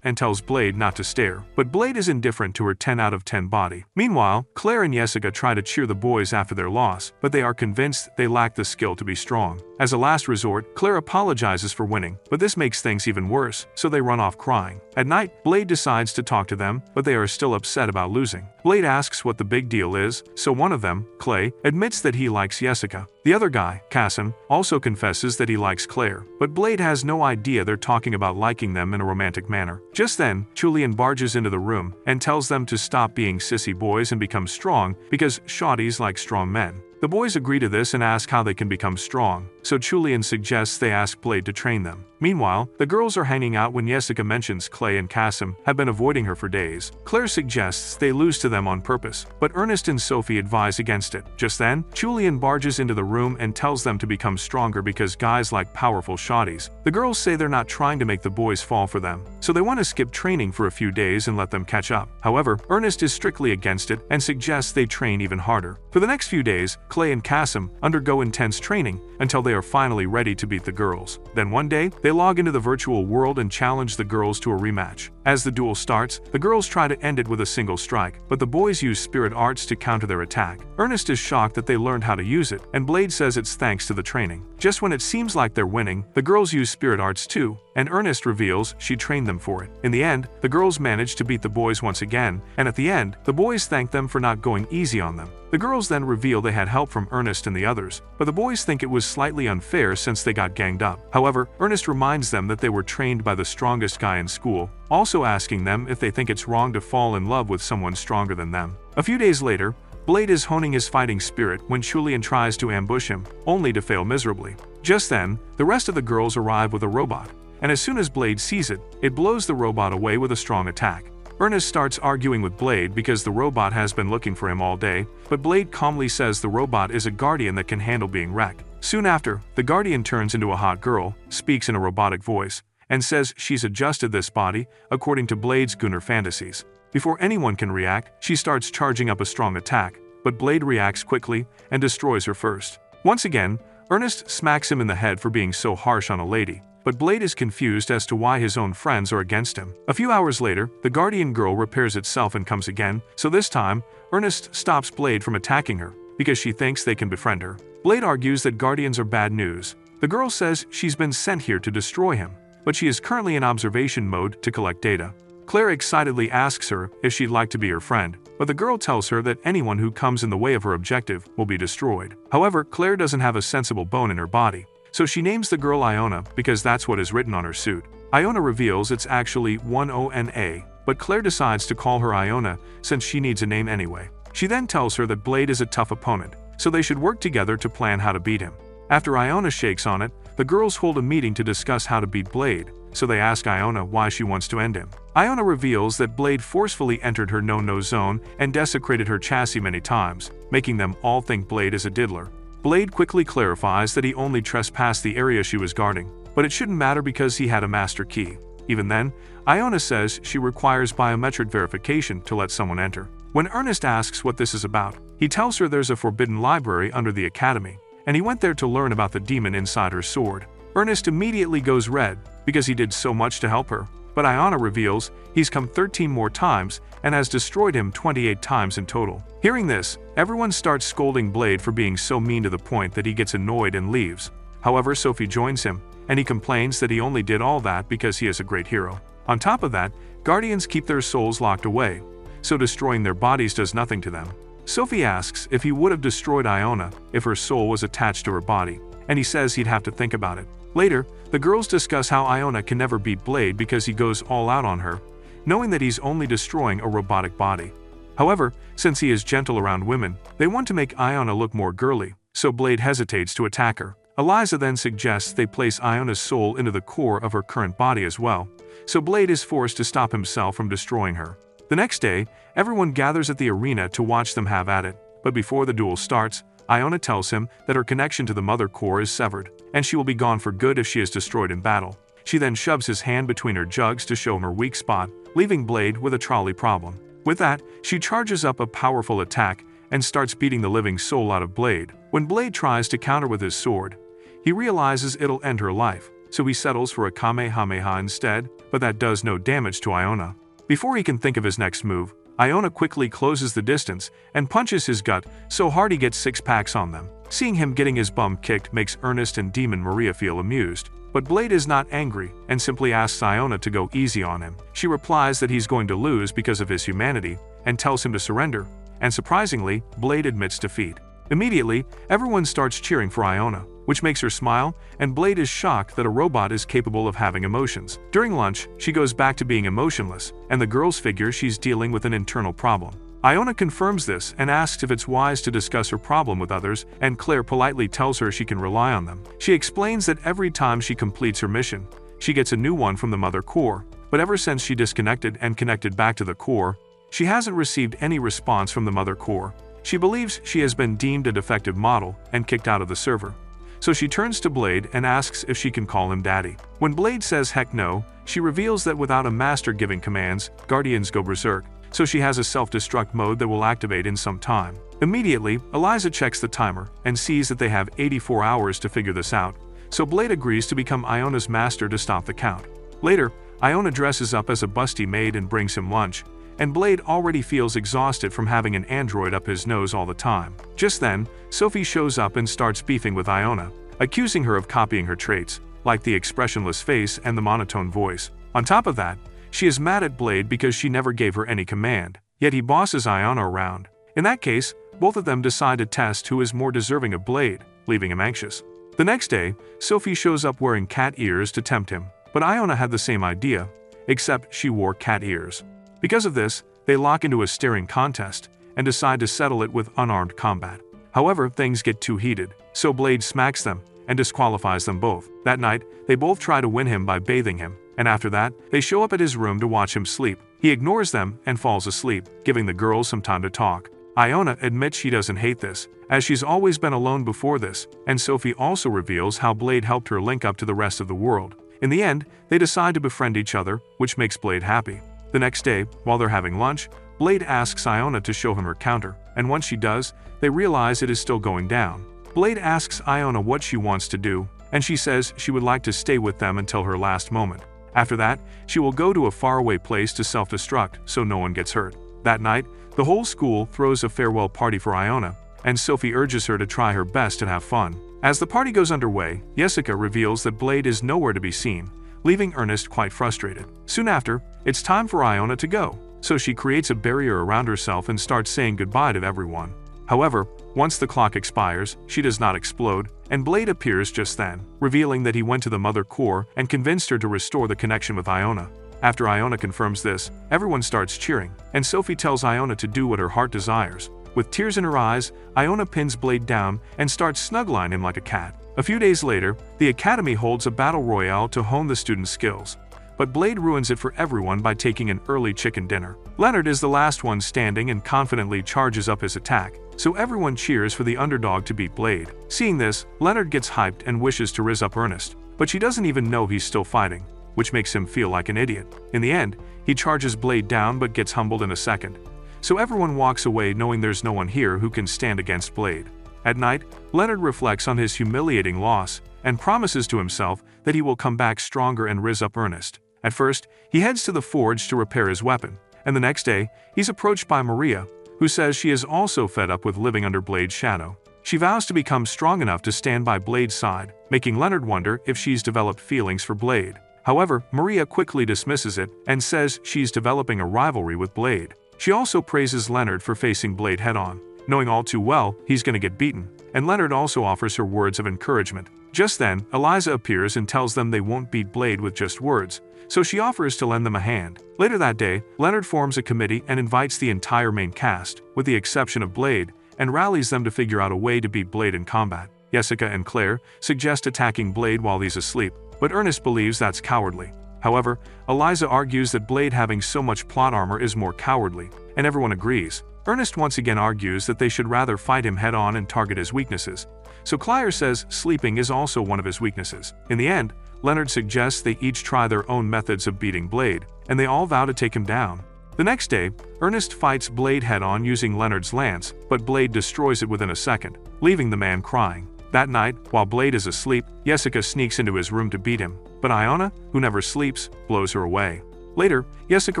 and tells Blade not to stare, but Blade is indifferent to her 10 out of 10 body. Meanwhile, Claire and Jessica try to cheer the boys after their loss, but they are convinced they lack the skill to be strong. As a last resort, Claire apologizes for winning, but this makes things even worse, so they run off crying. At night, Blade decides to talk to them, but they are still upset about losing. Blade asks what the big deal is, so one of them, Clay, admits that he likes Jessica. The other guy, Kasim, also confesses that he likes Claire, but Blade has no idea they're talking about liking them in a romantic manner. Just then, Julian barges into the room and tells them to stop being sissy boys and become strong because shawties like strong men. The boys agree to this and ask how they can become strong, so Julian suggests they ask Blade to train them. Meanwhile, the girls are hanging out when Jessica mentions Clay and Kasim have been avoiding her for days. Claire suggests they lose to them on purpose, but Ernest and Sophie advise against it. Just then, Julian barges into the room and tells them to become stronger because guys like powerful shawties. The girls say they're not trying to make the boys fall for them, so they want to skip training for a few days and let them catch up. However, Ernest is strictly against it and suggests they train even harder. For the next few days, Clay and Kasim undergo intense training until they are finally ready to beat the girls. Then one day, they log into the virtual world and challenge the girls to a rematch. As the duel starts, the girls try to end it with a single strike, but the boys use spirit arts to counter their attack. Ernest is shocked that they learned how to use it, and Blade says it's thanks to the training. Just when it seems like they're winning, the girls use spirit arts too, and Ernest reveals she trained them for it. In the end, the girls manage to beat the boys once again, and at the end, the boys thank them for not going easy on them. The girls then reveal they had help from Ernest and the others, but the boys think it was slightly unfair since they got ganged up. However, Ernest reminds them that they were trained by the strongest guy in school, also asking them if they think it's wrong to fall in love with someone stronger than them. A few days later, Blade is honing his fighting spirit when Julian tries to ambush him, only to fail miserably. Just then, the rest of the girls arrive with a robot, and as soon as Blade sees it, it blows the robot away with a strong attack. Ernest starts arguing with Blade because the robot has been looking for him all day, but Blade calmly says the robot is a guardian that can handle being wrecked. Soon after, the guardian turns into a hot girl, speaks in a robotic voice, and says she's adjusted this body according to Blade's Gunnar fantasies. Before anyone can react, she starts charging up a strong attack, but Blade reacts quickly and destroys her first. Once again, Ernest smacks him in the head for being so harsh on a lady, but Blade is confused as to why his own friends are against him. A few hours later, the guardian girl repairs itself and comes again, so this time, Ernest stops Blade from attacking her, because she thinks they can befriend her. Blade argues that guardians are bad news. The girl says she's been sent here to destroy him, but she is currently in observation mode to collect data. Claire excitedly asks her if she'd like to be her friend, but the girl tells her that anyone who comes in the way of her objective will be destroyed. However, Claire doesn't have a sensible bone in her body, so she names the girl Iona because that's what is written on her suit. Iona reveals it's actually Iona, but Claire decides to call her Iona since she needs a name anyway. She then tells her that Blade is a tough opponent, so they should work together to plan how to beat him. After Iona shakes on it, the girls hold a meeting to discuss how to beat Blade, so they ask Iona why she wants to end him. Iona reveals that Blade forcefully entered her no-no zone and desecrated her chassis many times, making them all think Blade is a diddler. Blade quickly clarifies that he only trespassed the area she was guarding, but it shouldn't matter because he had a master key. Even then, Iona says she requires biometric verification to let someone enter. When Ernest asks what this is about, he tells her there's a forbidden library under the academy, and he went there to learn about the demon inside her sword. Ernest immediately goes red because he did so much to help her, but Iona reveals he's come 13 more times and has destroyed him 28 times in total. Hearing this, everyone starts scolding Blade for being so mean to the point that he gets annoyed and leaves. However, Sophie joins him, and he complains that he only did all that because he is a great hero. On top of that, guardians keep their souls locked away, so destroying their bodies does nothing to them. Sophie asks if he would have destroyed Iona if her soul was attached to her body, and he says he'd have to think about it. Later, the girls discuss how Iona can never beat Blade because he goes all out on her, knowing that he's only destroying a robotic body. However, since he is gentle around women, they want to make Iona look more girly, so Blade hesitates to attack her. Eliza then suggests they place Iona's soul into the core of her current body as well, so Blade is forced to stop himself from destroying her. The next day, everyone gathers at the arena to watch them have at it. But before the duel starts, Iona tells him that her connection to the Mother Core is severed, and she will be gone for good if she is destroyed in battle. She then shoves his hand between her jugs to show him her weak spot, leaving Blade with a trolley problem. With that, she charges up a powerful attack and starts beating the living soul out of Blade. When Blade tries to counter with his sword, he realizes it'll end her life, so he settles for a Kamehameha instead, but that does no damage to Iona. Before he can think of his next move, Iona quickly closes the distance and punches his gut so hard he gets 6 packs on them. Seeing him getting his bum kicked makes Ernest and Demon Maria feel amused. But Blade is not angry and simply asks Iona to go easy on him. She replies that he's going to lose because of his humanity and tells him to surrender, and surprisingly, Blade admits defeat. Immediately, everyone starts cheering for Iona, which makes her smile, and Blade is shocked that a robot is capable of having emotions. During lunch, she goes back to being emotionless, and the girls figure she's dealing with an internal problem. Iona confirms this and asks if it's wise to discuss her problem with others, and Claire politely tells her she can rely on them. She explains that every time she completes her mission, she gets a new one from the Mother Core, but ever since she disconnected and connected back to the core, she hasn't received any response from the Mother Core. She believes she has been deemed a defective model and kicked out of the server. So she turns to Blade and asks if she can call him Daddy. When Blade says heck no, she reveals that without a master giving commands, Guardians go berserk, so she has a self-destruct mode that will activate in some time. Immediately, Eliza checks the timer and sees that they have 84 hours to figure this out, so Blade agrees to become Iona's master to stop the count. Later, Iona dresses up as a busty maid and brings him lunch, and Blade already feels exhausted from having an android up his nose all the time. Just then, Sophie shows up and starts beefing with Iona, accusing her of copying her traits, like the expressionless face and the monotone voice. On top of that, she is mad at Blade because she never gave her any command, yet he bosses Iona around. In that case, both of them decide to test who is more deserving of Blade, leaving him anxious. The next day, Sophie shows up wearing cat ears to tempt him, but Iona had the same idea, except she wore cat ears. Because of this, they lock into a staring contest and decide to settle it with unarmed combat. However, things get too heated, so Blade smacks them and disqualifies them both. That night, they both try to win him by bathing him, and after that, they show up at his room to watch him sleep. He ignores them and falls asleep, giving the girls some time to talk. Iona admits she doesn't hate this, as she's always been alone before this, and Sophie also reveals how Blade helped her link up to the rest of the world. In the end, they decide to befriend each other, which makes Blade happy. The next day, while they're having lunch, Blade asks Iona to show him her counter, and once she does, they realize it is still going down. Blade asks Iona what she wants to do, and she says she would like to stay with them until her last moment. After that, she will go to a faraway place to self-destruct so no one gets hurt. That night, the whole school throws a farewell party for Iona, and Sophie urges her to try her best and have fun. As the party goes underway, Jessica reveals that Blade is nowhere to be seen, leaving Ernest quite frustrated. Soon after, it's time for Iona to go, so she creates a barrier around herself and starts saying goodbye to everyone. However, once the clock expires, she does not explode, and Blade appears just then, revealing that he went to the Mother Core and convinced her to restore the connection with Iona. After Iona confirms this, everyone starts cheering, and Sophie tells Iona to do what her heart desires. With tears in her eyes, Iona pins Blade down and starts snuggling him like a cat. A few days later, the Academy holds a battle royale to hone the students' skills, but Blade ruins it for everyone by taking an early chicken dinner. Leonard is the last one standing and confidently charges up his attack, so everyone cheers for the underdog to beat Blade. Seeing this, Leonard gets hyped and wishes to riz up Ernest, but she doesn't even know he's still fighting, which makes him feel like an idiot. In the end, he charges Blade down but gets humbled in a second, so everyone walks away knowing there's no one here who can stand against Blade. At night, Leonard reflects on his humiliating loss and promises to himself that he will come back stronger and riz up Ernest. At first, he heads to the forge to repair his weapon, and the next day, he's approached by Maria, who says she is also fed up with living under Blade's shadow. She vows to become strong enough to stand by Blade's side, making Leonard wonder if she's developed feelings for Blade. However, Maria quickly dismisses it and says she's developing a rivalry with Blade. She also praises Leonard for facing Blade head-on, knowing all too well he's going to get beaten, and Leonard also offers her words of encouragement. Just then, Eliza appears and tells them they won't beat Blade with just words, so she offers to lend them a hand. Later that day, Leonard forms a committee and invites the entire main cast, with the exception of Blade, and rallies them to figure out a way to beat Blade in combat. Jessica and Claire suggest attacking Blade while he's asleep, but Ernest believes that's cowardly. However, Eliza argues that Blade having so much plot armor is more cowardly, and everyone agrees. Ernest once again argues that they should rather fight him head-on and target his weaknesses. So Claire says sleeping is also one of his weaknesses. In the end, Leonard suggests they each try their own methods of beating Blade, and they all vow to take him down. The next day, Ernest fights Blade head-on using Leonard's lance, but Blade destroys it within a second, leaving the man crying. That night, while Blade is asleep, Jessica sneaks into his room to beat him, but Iona, who never sleeps, blows her away. Later, Jessica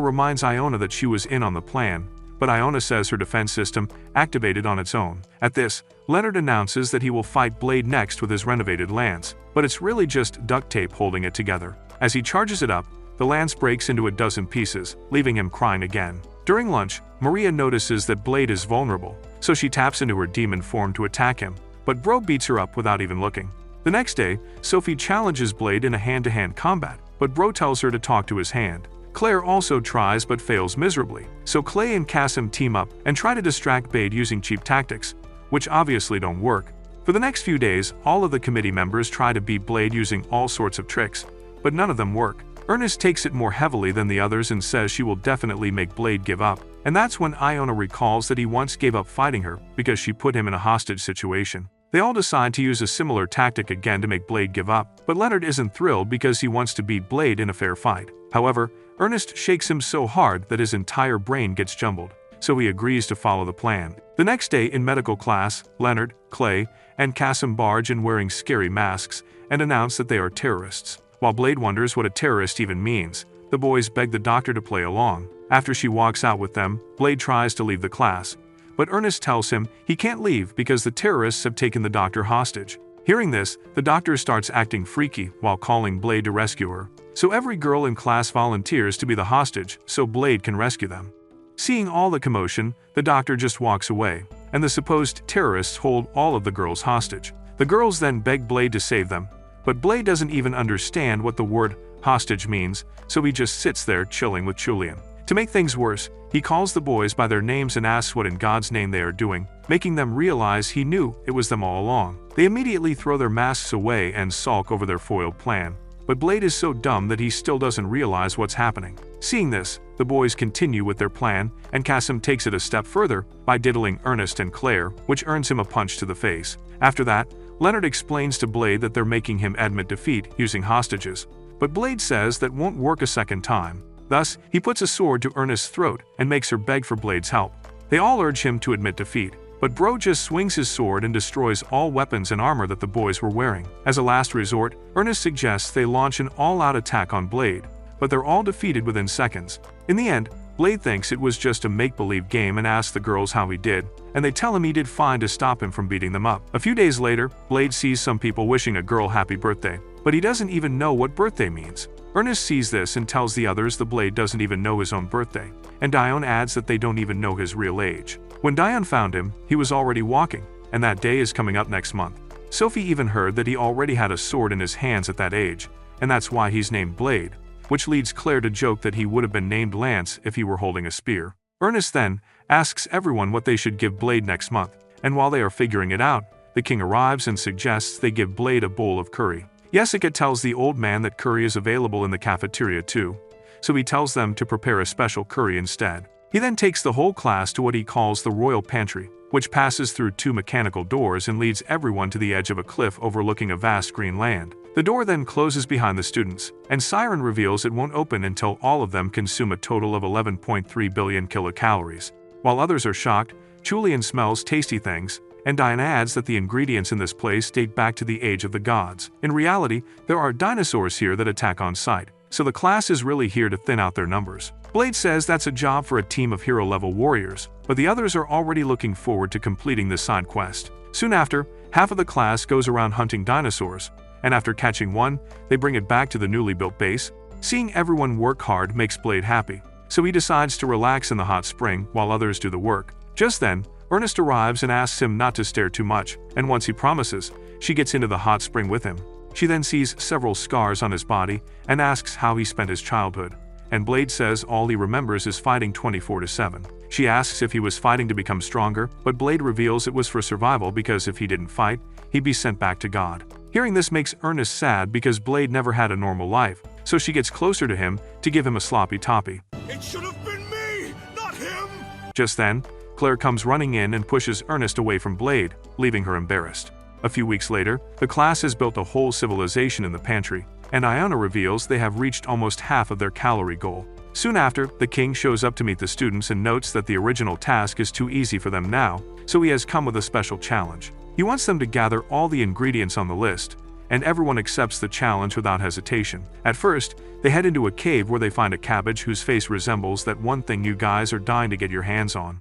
reminds Iona that she was in on the plan, but Iona says her defense system activated on its own. At this, Leonard announces that he will fight Blade next with his renovated lance, but it's really just duct tape holding it together. As he charges it up, the lance breaks into a dozen pieces, leaving him crying again. During lunch, Maria notices that Blade is vulnerable, so she taps into her demon form to attack him, but Bro beats her up without even looking. The next day, Sophie challenges Blade in a hand-to-hand combat, but Bro tells her to talk to his hand. Claire also tries but fails miserably, so Clay and Cassim team up and try to distract Blade using cheap tactics, which obviously don't work. For the next few days, all of the committee members try to beat Blade using all sorts of tricks, but none of them work. Ernest takes it more heavily than the others and says she will definitely make Blade give up, and that's when Iona recalls that he once gave up fighting her because she put him in a hostage situation. They all decide to use a similar tactic again to make Blade give up, but Leonard isn't thrilled because he wants to beat Blade in a fair fight. However, Ernest shakes him so hard that his entire brain gets jumbled, so he agrees to follow the plan. The next day in medical class, Leonard, Clay, and Cassim barge in wearing scary masks and announce that they are terrorists. While Blade wonders what a terrorist even means, the boys beg the doctor to play along. After she walks out with them, Blade tries to leave the class, but Ernest tells him he can't leave because the terrorists have taken the doctor hostage. Hearing this, the doctor starts acting freaky while calling Blade to rescue her. So every girl in class volunteers to be the hostage so Blade can rescue them. Seeing all the commotion, the doctor just walks away, and the supposed terrorists hold all of the girls hostage. The girls then beg Blade to save them, but Blade doesn't even understand what the word hostage means, so he just sits there chilling with Julian. To make things worse, he calls the boys by their names and asks what in God's name they are doing, making them realize he knew it was them all along. They immediately throw their masks away and sulk over their foiled plan. But Blade is so dumb that he still doesn't realize what's happening. Seeing this, the boys continue with their plan, and Cassim takes it a step further by diddling Ernest and Claire, which earns him a punch to the face. After that, Leonard explains to Blade that they're making him admit defeat using hostages, but Blade says that won't work a second time. Thus, he puts a sword to Ernest's throat and makes her beg for Blade's help. They all urge him to admit defeat, but Bro just swings his sword and destroys all weapons and armor that the boys were wearing. As a last resort, Ernest suggests they launch an all-out attack on Blade, but they're all defeated within seconds. In the end, Blade thinks it was just a make-believe game and asks the girls how he did, and they tell him he did fine to stop him from beating them up. A few days later, Blade sees some people wishing a girl happy birthday, but he doesn't even know what birthday means. Ernest sees this and tells the others the Blade doesn't even know his own birthday, and Dione adds that they don't even know his real age. When Dione found him, he was already walking, and that day is coming up next month. Sophie even heard that he already had a sword in his hands at that age, and that's why he's named Blade, which leads Claire to joke that he would have been named Lance if he were holding a spear. Ernest then asks everyone what they should give Blade next month, and while they are figuring it out, the king arrives and suggests they give Blade a bowl of curry. Jessica tells the old man that curry is available in the cafeteria too, so he tells them to prepare a special curry instead. He then takes the whole class to what he calls the royal pantry, which passes through two mechanical doors and leads everyone to the edge of a cliff overlooking a vast green land. The door then closes behind the students, and Siren reveals it won't open until all of them consume a total of 11.3 billion kilocalories. While others are shocked, Julian smells tasty things, and Diane adds that the ingredients in this place date back to the age of the gods. In reality, there are dinosaurs here that attack on sight, so the class is really here to thin out their numbers. Blade says that's a job for a team of hero-level warriors, but the others are already looking forward to completing this side quest. Soon after, half of the class goes around hunting dinosaurs, and after catching one, they bring it back to the newly built base. Seeing everyone work hard makes Blade happy, so he decides to relax in the hot spring while others do the work. Just then, Ernest arrives and asks him not to stare too much, and once he promises, she gets into the hot spring with him. She then sees several scars on his body and asks how he spent his childhood, and Blade says all he remembers is fighting 24/7. She asks if he was fighting to become stronger, but Blade reveals it was for survival because if he didn't fight, he'd be sent back to God. Hearing this makes Ernest sad because Blade never had a normal life, so she gets closer to him to give him a sloppy toppy. It should have been me, not him! Just then, Claire comes running in and pushes Ernest away from Blade, leaving her embarrassed. A few weeks later, the class has built a whole civilization in the pantry, and Iona reveals they have reached almost half of their calorie goal. Soon after, the king shows up to meet the students and notes that the original task is too easy for them now, so he has come with a special challenge. He wants them to gather all the ingredients on the list, and everyone accepts the challenge without hesitation. At first, they head into a cave where they find a cabbage whose face resembles that one thing you guys are dying to get your hands on.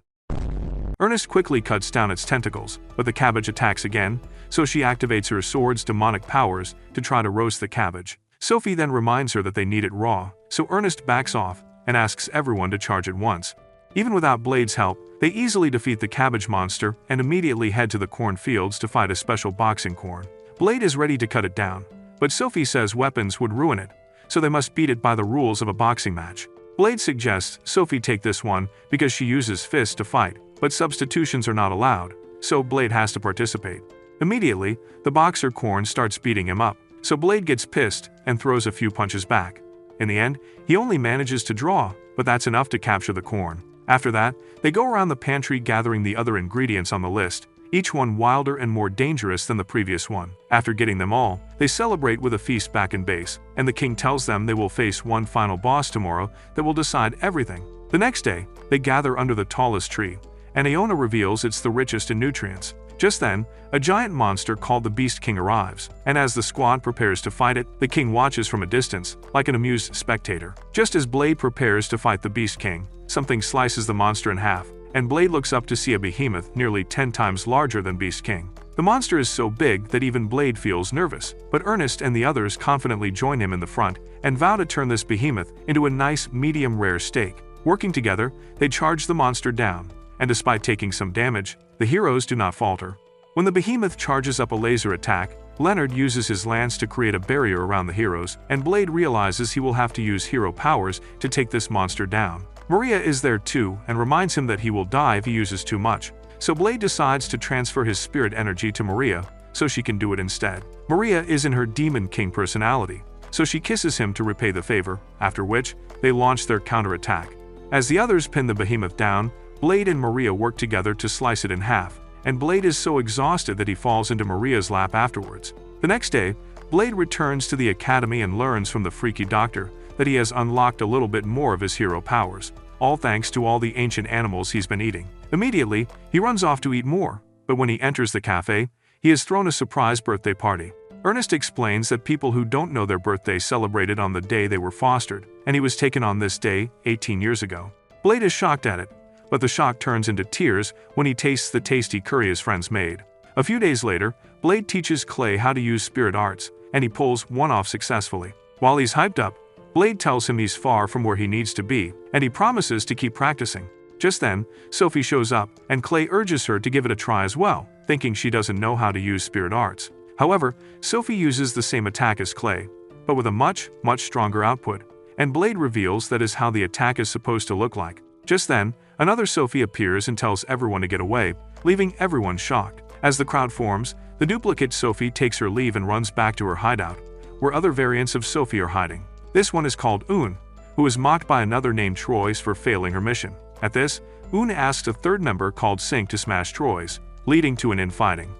Ernest quickly cuts down its tentacles, but the cabbage attacks again, so she activates her sword's demonic powers to try to roast the cabbage. Sophie then reminds her that they need it raw, so Ernest backs off and asks everyone to charge at once. Even without Blade's help, they easily defeat the cabbage monster and immediately head to the cornfields to fight a special boxing corn. Blade is ready to cut it down, but Sophie says weapons would ruin it, so they must beat it by the rules of a boxing match. Blade suggests Sophie take this one because she uses fists to fight, but substitutions are not allowed, so Blade has to participate. Immediately, the boxer corn starts beating him up, so Blade gets pissed and throws a few punches back. In the end, he only manages to draw, but that's enough to capture the corn. After that, they go around the pantry gathering the other ingredients on the list, each one wilder and more dangerous than the previous one. After getting them all, they celebrate with a feast back in base, and the king tells them they will face one final boss tomorrow that will decide everything. The next day, they gather under the tallest tree, and Iona reveals it's the richest in nutrients. Just then, a giant monster called the Beast King arrives, and as the squad prepares to fight it, the king watches from a distance, like an amused spectator. Just as Blade prepares to fight the Beast King, something slices the monster in half, and Blade looks up to see a behemoth nearly 10 times larger than Beast King. The monster is so big that even Blade feels nervous, but Ernest and the others confidently join him in the front and vow to turn this behemoth into a nice medium-rare steak. Working together, they charge the monster down, and despite taking some damage, the heroes do not falter. When the behemoth charges up a laser attack, Leonard uses his lance to create a barrier around the heroes, and Blade realizes he will have to use hero powers to take this monster down. Maria is there too and reminds him that he will die if he uses too much, so Blade decides to transfer his spirit energy to Maria so she can do it instead. Maria is in her Demon King personality, so she kisses him to repay the favor, after which they launch their counterattack. As the others pin the behemoth down, Blade and Maria work together to slice it in half, and Blade is so exhausted that he falls into Maria's lap afterwards. The next day, Blade returns to the academy and learns from the freaky doctor that he has unlocked a little bit more of his hero powers, all thanks to all the ancient animals he's been eating. Immediately, he runs off to eat more, but when he enters the cafe, he has thrown a surprise birthday party. Ernest explains that people who don't know their birthday celebrated on the day they were fostered, and he was taken on this day 18 years ago. Blade is shocked at it, but the shock turns into tears when he tastes the tasty curry his friends made. A few days later, Blade teaches Clay how to use spirit arts, and he pulls one off successfully. While he's hyped up, Blade tells him he's far from where he needs to be, and he promises to keep practicing. Just then, Sophie shows up, and Clay urges her to give it a try as well, thinking she doesn't know how to use spirit arts. However, Sophie uses the same attack as Clay, but with a much stronger output, and Blade reveals that is how the attack is supposed to look like. Just then, another Sophie appears and tells everyone to get away, leaving everyone shocked. As the crowd forms, the duplicate Sophie takes her leave and runs back to her hideout, where other variants of Sophie are hiding. This one is called Un, who is mocked by another named Troyes for failing her mission. At this, Un asks a third member called Sink to smash Troyes, leading to an infighting.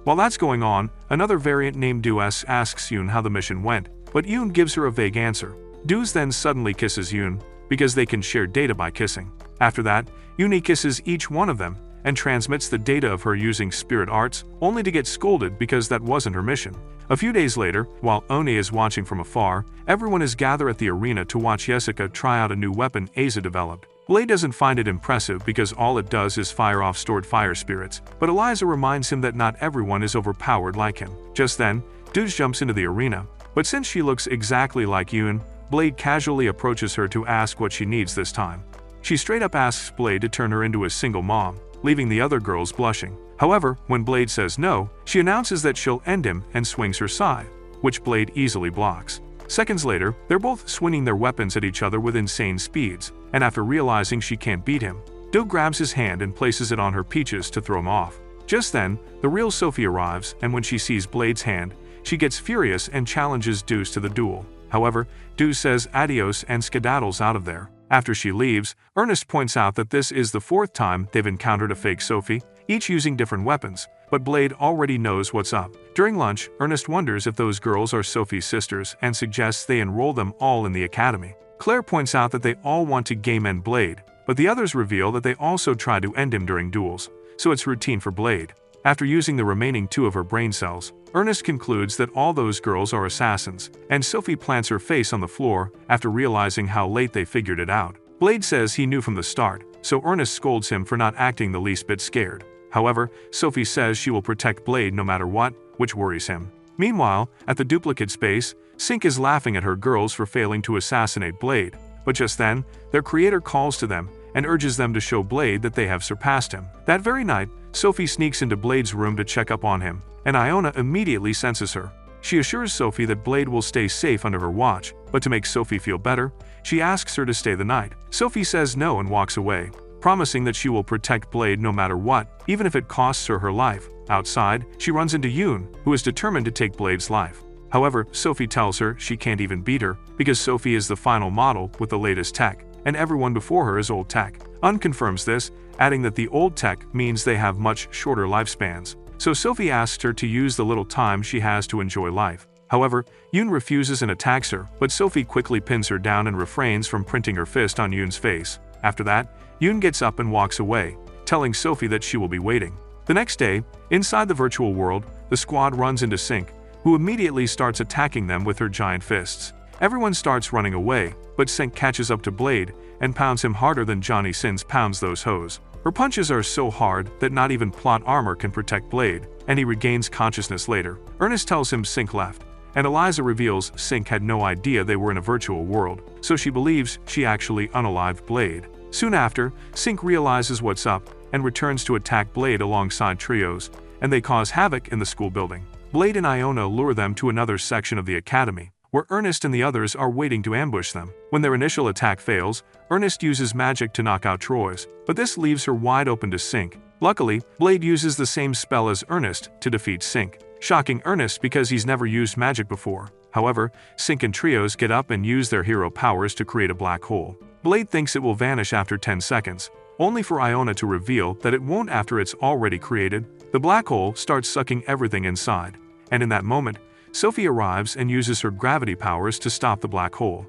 While that's going on, another variant named Dues asks Yoon how the mission went, but Yoon gives her a vague answer. Dues then suddenly kisses Yoon, because they can share data by kissing. After that, Yoon kisses each one of them, and transmits the data of her using spirit arts, only to get scolded because that wasn't her mission. A few days later, while Oni is watching from afar, everyone is gathered at the arena to watch Jessica try out a new weapon Asa developed. Blade doesn't find it impressive because all it does is fire off stored fire spirits, but Eliza reminds him that not everyone is overpowered like him. Just then, Dudes jumps into the arena, but since she looks exactly like Yoon, Blade casually approaches her to ask what she needs this time. She straight up asks Blade to turn her into a single mom, leaving the other girls blushing. However, when Blade says no, she announces that she'll end him and swings her scythe, which Blade easily blocks. Seconds later, they're both swinging their weapons at each other with insane speeds, and after realizing she can't beat him, Do grabs his hand and places it on her peaches to throw him off. Just then, the real Sophie arrives, and when she sees Blade's hand, she gets furious and challenges Deuce to the duel. However, Du says adios and skedaddles out of there. After she leaves, Ernest points out that this is the fourth time they've encountered a fake Sophie, each using different weapons, but Blade already knows what's up. During lunch, Ernest wonders if those girls are Sophie's sisters and suggests they enroll them all in the academy. Claire points out that they all want to game end Blade, but the others reveal that they also try to end him during duels, so it's routine for Blade. After using the remaining 2 of her brain cells, Ernest concludes that all those girls are assassins, and Sophie plants her face on the floor after realizing how late they figured it out. Blade says he knew from the start, so Ernest scolds him for not acting the least bit scared. However, Sophie says she will protect Blade no matter what, which worries him. Meanwhile, at the duplicate space, Sync is laughing at her girls for failing to assassinate Blade, but just then, their creator calls to them and urges them to show Blade that they have surpassed him. That very night, Sophie sneaks into Blade's room to check up on him, and Iona immediately senses her. She assures Sophie that Blade will stay safe under her watch, but to make Sophie feel better, she asks her to stay the night. Sophie says no and walks away, promising that she will protect Blade no matter what, even if it costs her her life. Outside, she runs into Yoon, who is determined to take Blade's life. However, Sophie tells her she can't even beat her, because Sophie is the final model with the latest tech, and everyone before her is old tech. Confirms this, adding that the old tech means they have much shorter lifespans. So Sophie asks her to use the little time she has to enjoy life. However, Yoon refuses and attacks her, but Sophie quickly pins her down and refrains from printing her fist on Yoon's face. After that, Yoon gets up and walks away, telling Sophie that she will be waiting. The next day, inside the virtual world, the squad runs into Sync, who immediately starts attacking them with her giant fists. Everyone starts running away, but Sync catches up to Blade and pounds him harder than Johnny Sins pounds those hoes. Her punches are so hard that not even plot armor can protect Blade, and he regains consciousness later. Ernest tells him Sync left, and Eliza reveals Sync had no idea they were in a virtual world, so she believes she actually unalived Blade. Soon after, Sync realizes what's up and returns to attack Blade alongside trios, and they cause havoc in the school building. Blade and Iona lure them to another section of the academy, where Ernest and the others are waiting to ambush them. When their initial attack fails, Ernest uses magic to knock out Troyes, but this leaves her wide open to Sync. Luckily, Blade uses the same spell as Ernest to defeat Sync, shocking Ernest because he's never used magic before. However, Sync and Trios get up and use their hero powers to create a black hole. Blade thinks it will vanish after 10 seconds, only for Iona to reveal that it won't after it's already created. The black hole starts sucking everything inside, and in that moment, Sophie arrives and uses her gravity powers to stop the black hole.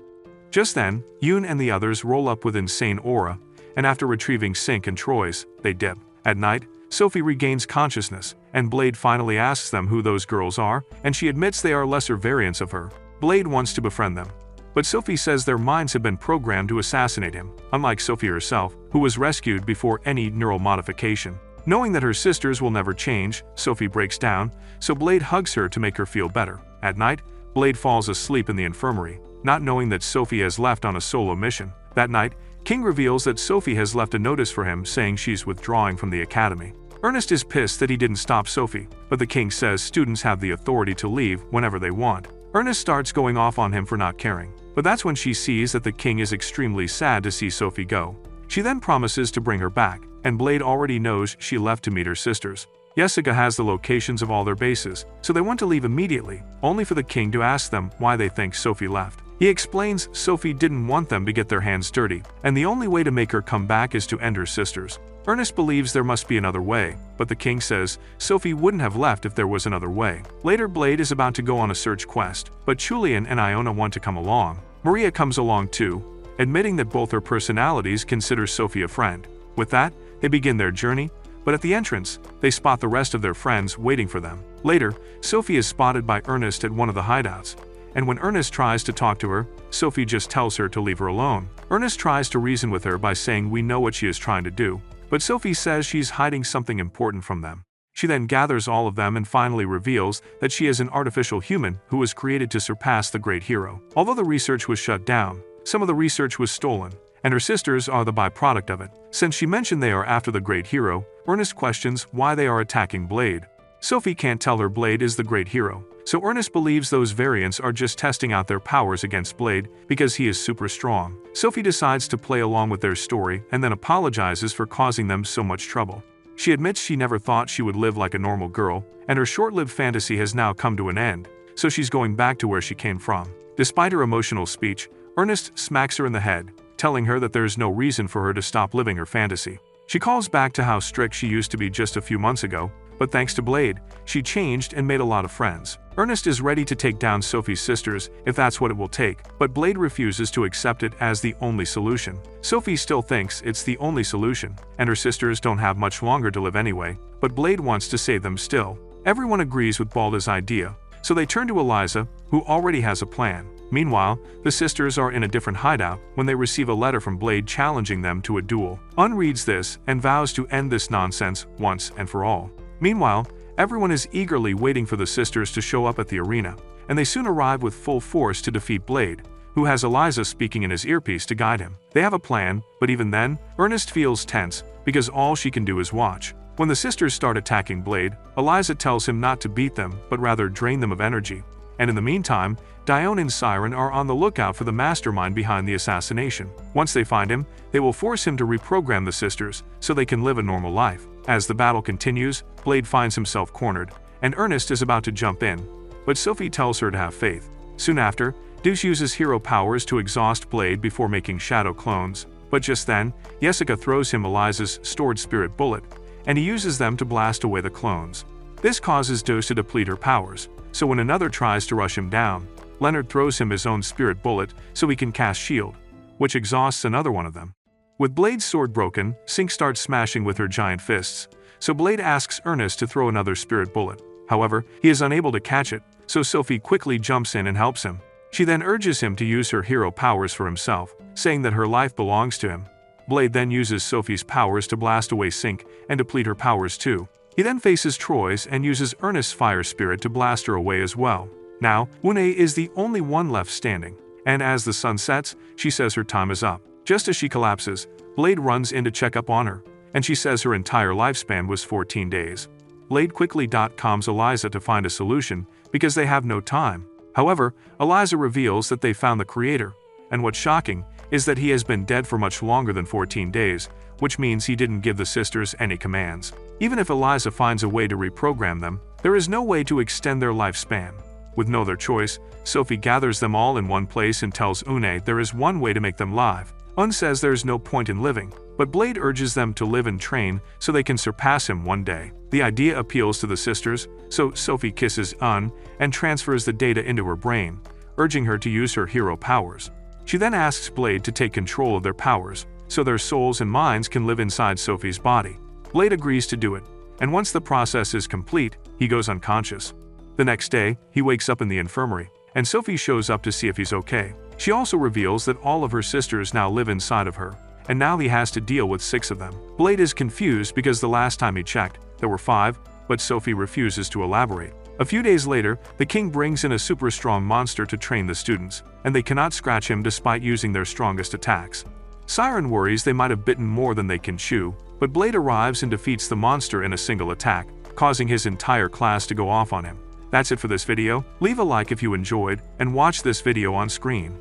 Just then, Yoon and the others roll up with insane aura, and after retrieving Sync and Troyes, they dip. At night, Sophie regains consciousness, and Blade finally asks them who those girls are, and she admits they are lesser variants of her. Blade wants to befriend them, but Sophie says their minds have been programmed to assassinate him, unlike Sophie herself, who was rescued before any neural modification. Knowing that her sisters will never change, Sophie breaks down, so Blade hugs her to make her feel better. At night, Blade falls asleep in the infirmary, not knowing that Sophie has left on a solo mission. That night, King reveals that Sophie has left a notice for him saying she's withdrawing from the academy. Ernest is pissed that he didn't stop Sophie, but the king says students have the authority to leave whenever they want. Ernest starts going off on him for not caring, but that's when she sees that the king is extremely sad to see Sophie go. She then promises to bring her back, and Blade already knows she left to meet her sisters. Jessica has the locations of all their bases, so they want to leave immediately, only for the king to ask them why they think Sophie left. He explains Sophie didn't want them to get their hands dirty, and the only way to make her come back is to end her sisters. Ernest believes there must be another way, but the king says Sophie wouldn't have left if there was another way. Later, Blade is about to go on a search quest, but Julian and Iona want to come along. Maria comes along too, admitting that both her personalities consider Sophie a friend. With that, they begin their journey, but at the entrance, they spot the rest of their friends waiting for them. Later, Sophie is spotted by Ernest at one of the hideouts, and when Ernest tries to talk to her, Sophie just tells her to leave her alone. Ernest tries to reason with her by saying we know what she is trying to do, but Sophie says she's hiding something important from them. She then gathers all of them and finally reveals that she is an artificial human who was created to surpass the great hero. Although the research was shut down, some of the research was stolen, and her sisters are the byproduct of it. Since she mentioned they are after the great hero, Ernest questions why they are attacking Blade. Sophie can't tell her Blade is the great hero, so Ernest believes those variants are just testing out their powers against Blade because he is super strong. Sophie decides to play along with their story and then apologizes for causing them so much trouble. She admits she never thought she would live like a normal girl, and her short-lived fantasy has now come to an end, so she's going back to where she came from. Despite her emotional speech, Ernest smacks her in the head, telling her that there is no reason for her to stop living her fantasy. She calls back to how strict she used to be just a few months ago, but thanks to Blade, she changed and made a lot of friends. Ernest is ready to take down Sophie's sisters if that's what it will take, but Blade refuses to accept it as the only solution. Sophie still thinks it's the only solution, and her sisters don't have much longer to live anyway, but Blade wants to save them still. Everyone agrees with Balda's idea, so they turn to Eliza, who already has a plan. Meanwhile, the sisters are in a different hideout when they receive a letter from Blade challenging them to a duel. Un reads this and vows to end this nonsense once and for all. Meanwhile, everyone is eagerly waiting for the sisters to show up at the arena, and they soon arrive with full force to defeat Blade, who has Eliza speaking in his earpiece to guide him. They have a plan, but even then, Ernest feels tense because all she can do is watch. When the sisters start attacking Blade, Eliza tells him not to beat them but rather drain them of energy. And in the meantime, Dione and Siren are on the lookout for the mastermind behind the assassination. Once they find him, they will force him to reprogram the sisters so they can live a normal life. As the battle continues, Blade finds himself cornered, and Ernest is about to jump in, but Sophie tells her to have faith. Soon after, Deuce uses hero powers to exhaust Blade before making shadow clones, but just then, Jessica throws him Eliza's stored spirit bullet, and he uses them to blast away the clones. This causes Deuce to deplete her powers, so when another tries to rush him down, Leonard throws him his own spirit bullet so he can cast shield, which exhausts another one of them. With Blade's sword broken, Sync starts smashing with her giant fists, so Blade asks Ernest to throw another spirit bullet. However, he is unable to catch it, so Sophie quickly jumps in and helps him. She then urges him to use her hero powers for himself, saying that her life belongs to him. Blade then uses Sophie's powers to blast away Sync and deplete her powers too. He then faces Troy's and uses Ernest's fire spirit to blast her away as well. Now, Une is the only one left standing, and as the sun sets, she says her time is up. Just as she collapses, Blade runs in to check up on her, and she says her entire lifespan was 14 days. Blade quickly calms Eliza to find a solution because they have no time. However, Eliza reveals that they found the creator, and what's shocking is that he has been dead for much longer than 14 days, which means he didn't give the sisters any commands. Even if Eliza finds a way to reprogram them, there is no way to extend their lifespan. With no other choice, Sophie gathers them all in one place and tells Une there is one way to make them live. Un says there is no point in living, but Blade urges them to live and train so they can surpass him one day. The idea appeals to the sisters, so Sophie kisses Un and transfers the data into her brain, urging her to use her hero powers. She then asks Blade to take control of their powers, so their souls and minds can live inside Sophie's body. Blade agrees to do it, and once the process is complete, he goes unconscious. The next day, he wakes up in the infirmary, and Sophie shows up to see if he's okay. She also reveals that all of her sisters now live inside of her, and now he has to deal with 6 of them. Blade is confused because the last time he checked, there were 5, but Sophie refuses to elaborate. A few days later, the king brings in a super strong monster to train the students, and they cannot scratch him despite using their strongest attacks. Siren worries they might have bitten more than they can chew, but Blade arrives and defeats the monster in a single attack, causing his entire class to go off on him. That's it for this video. Leave a like if you enjoyed, and watch this video on screen.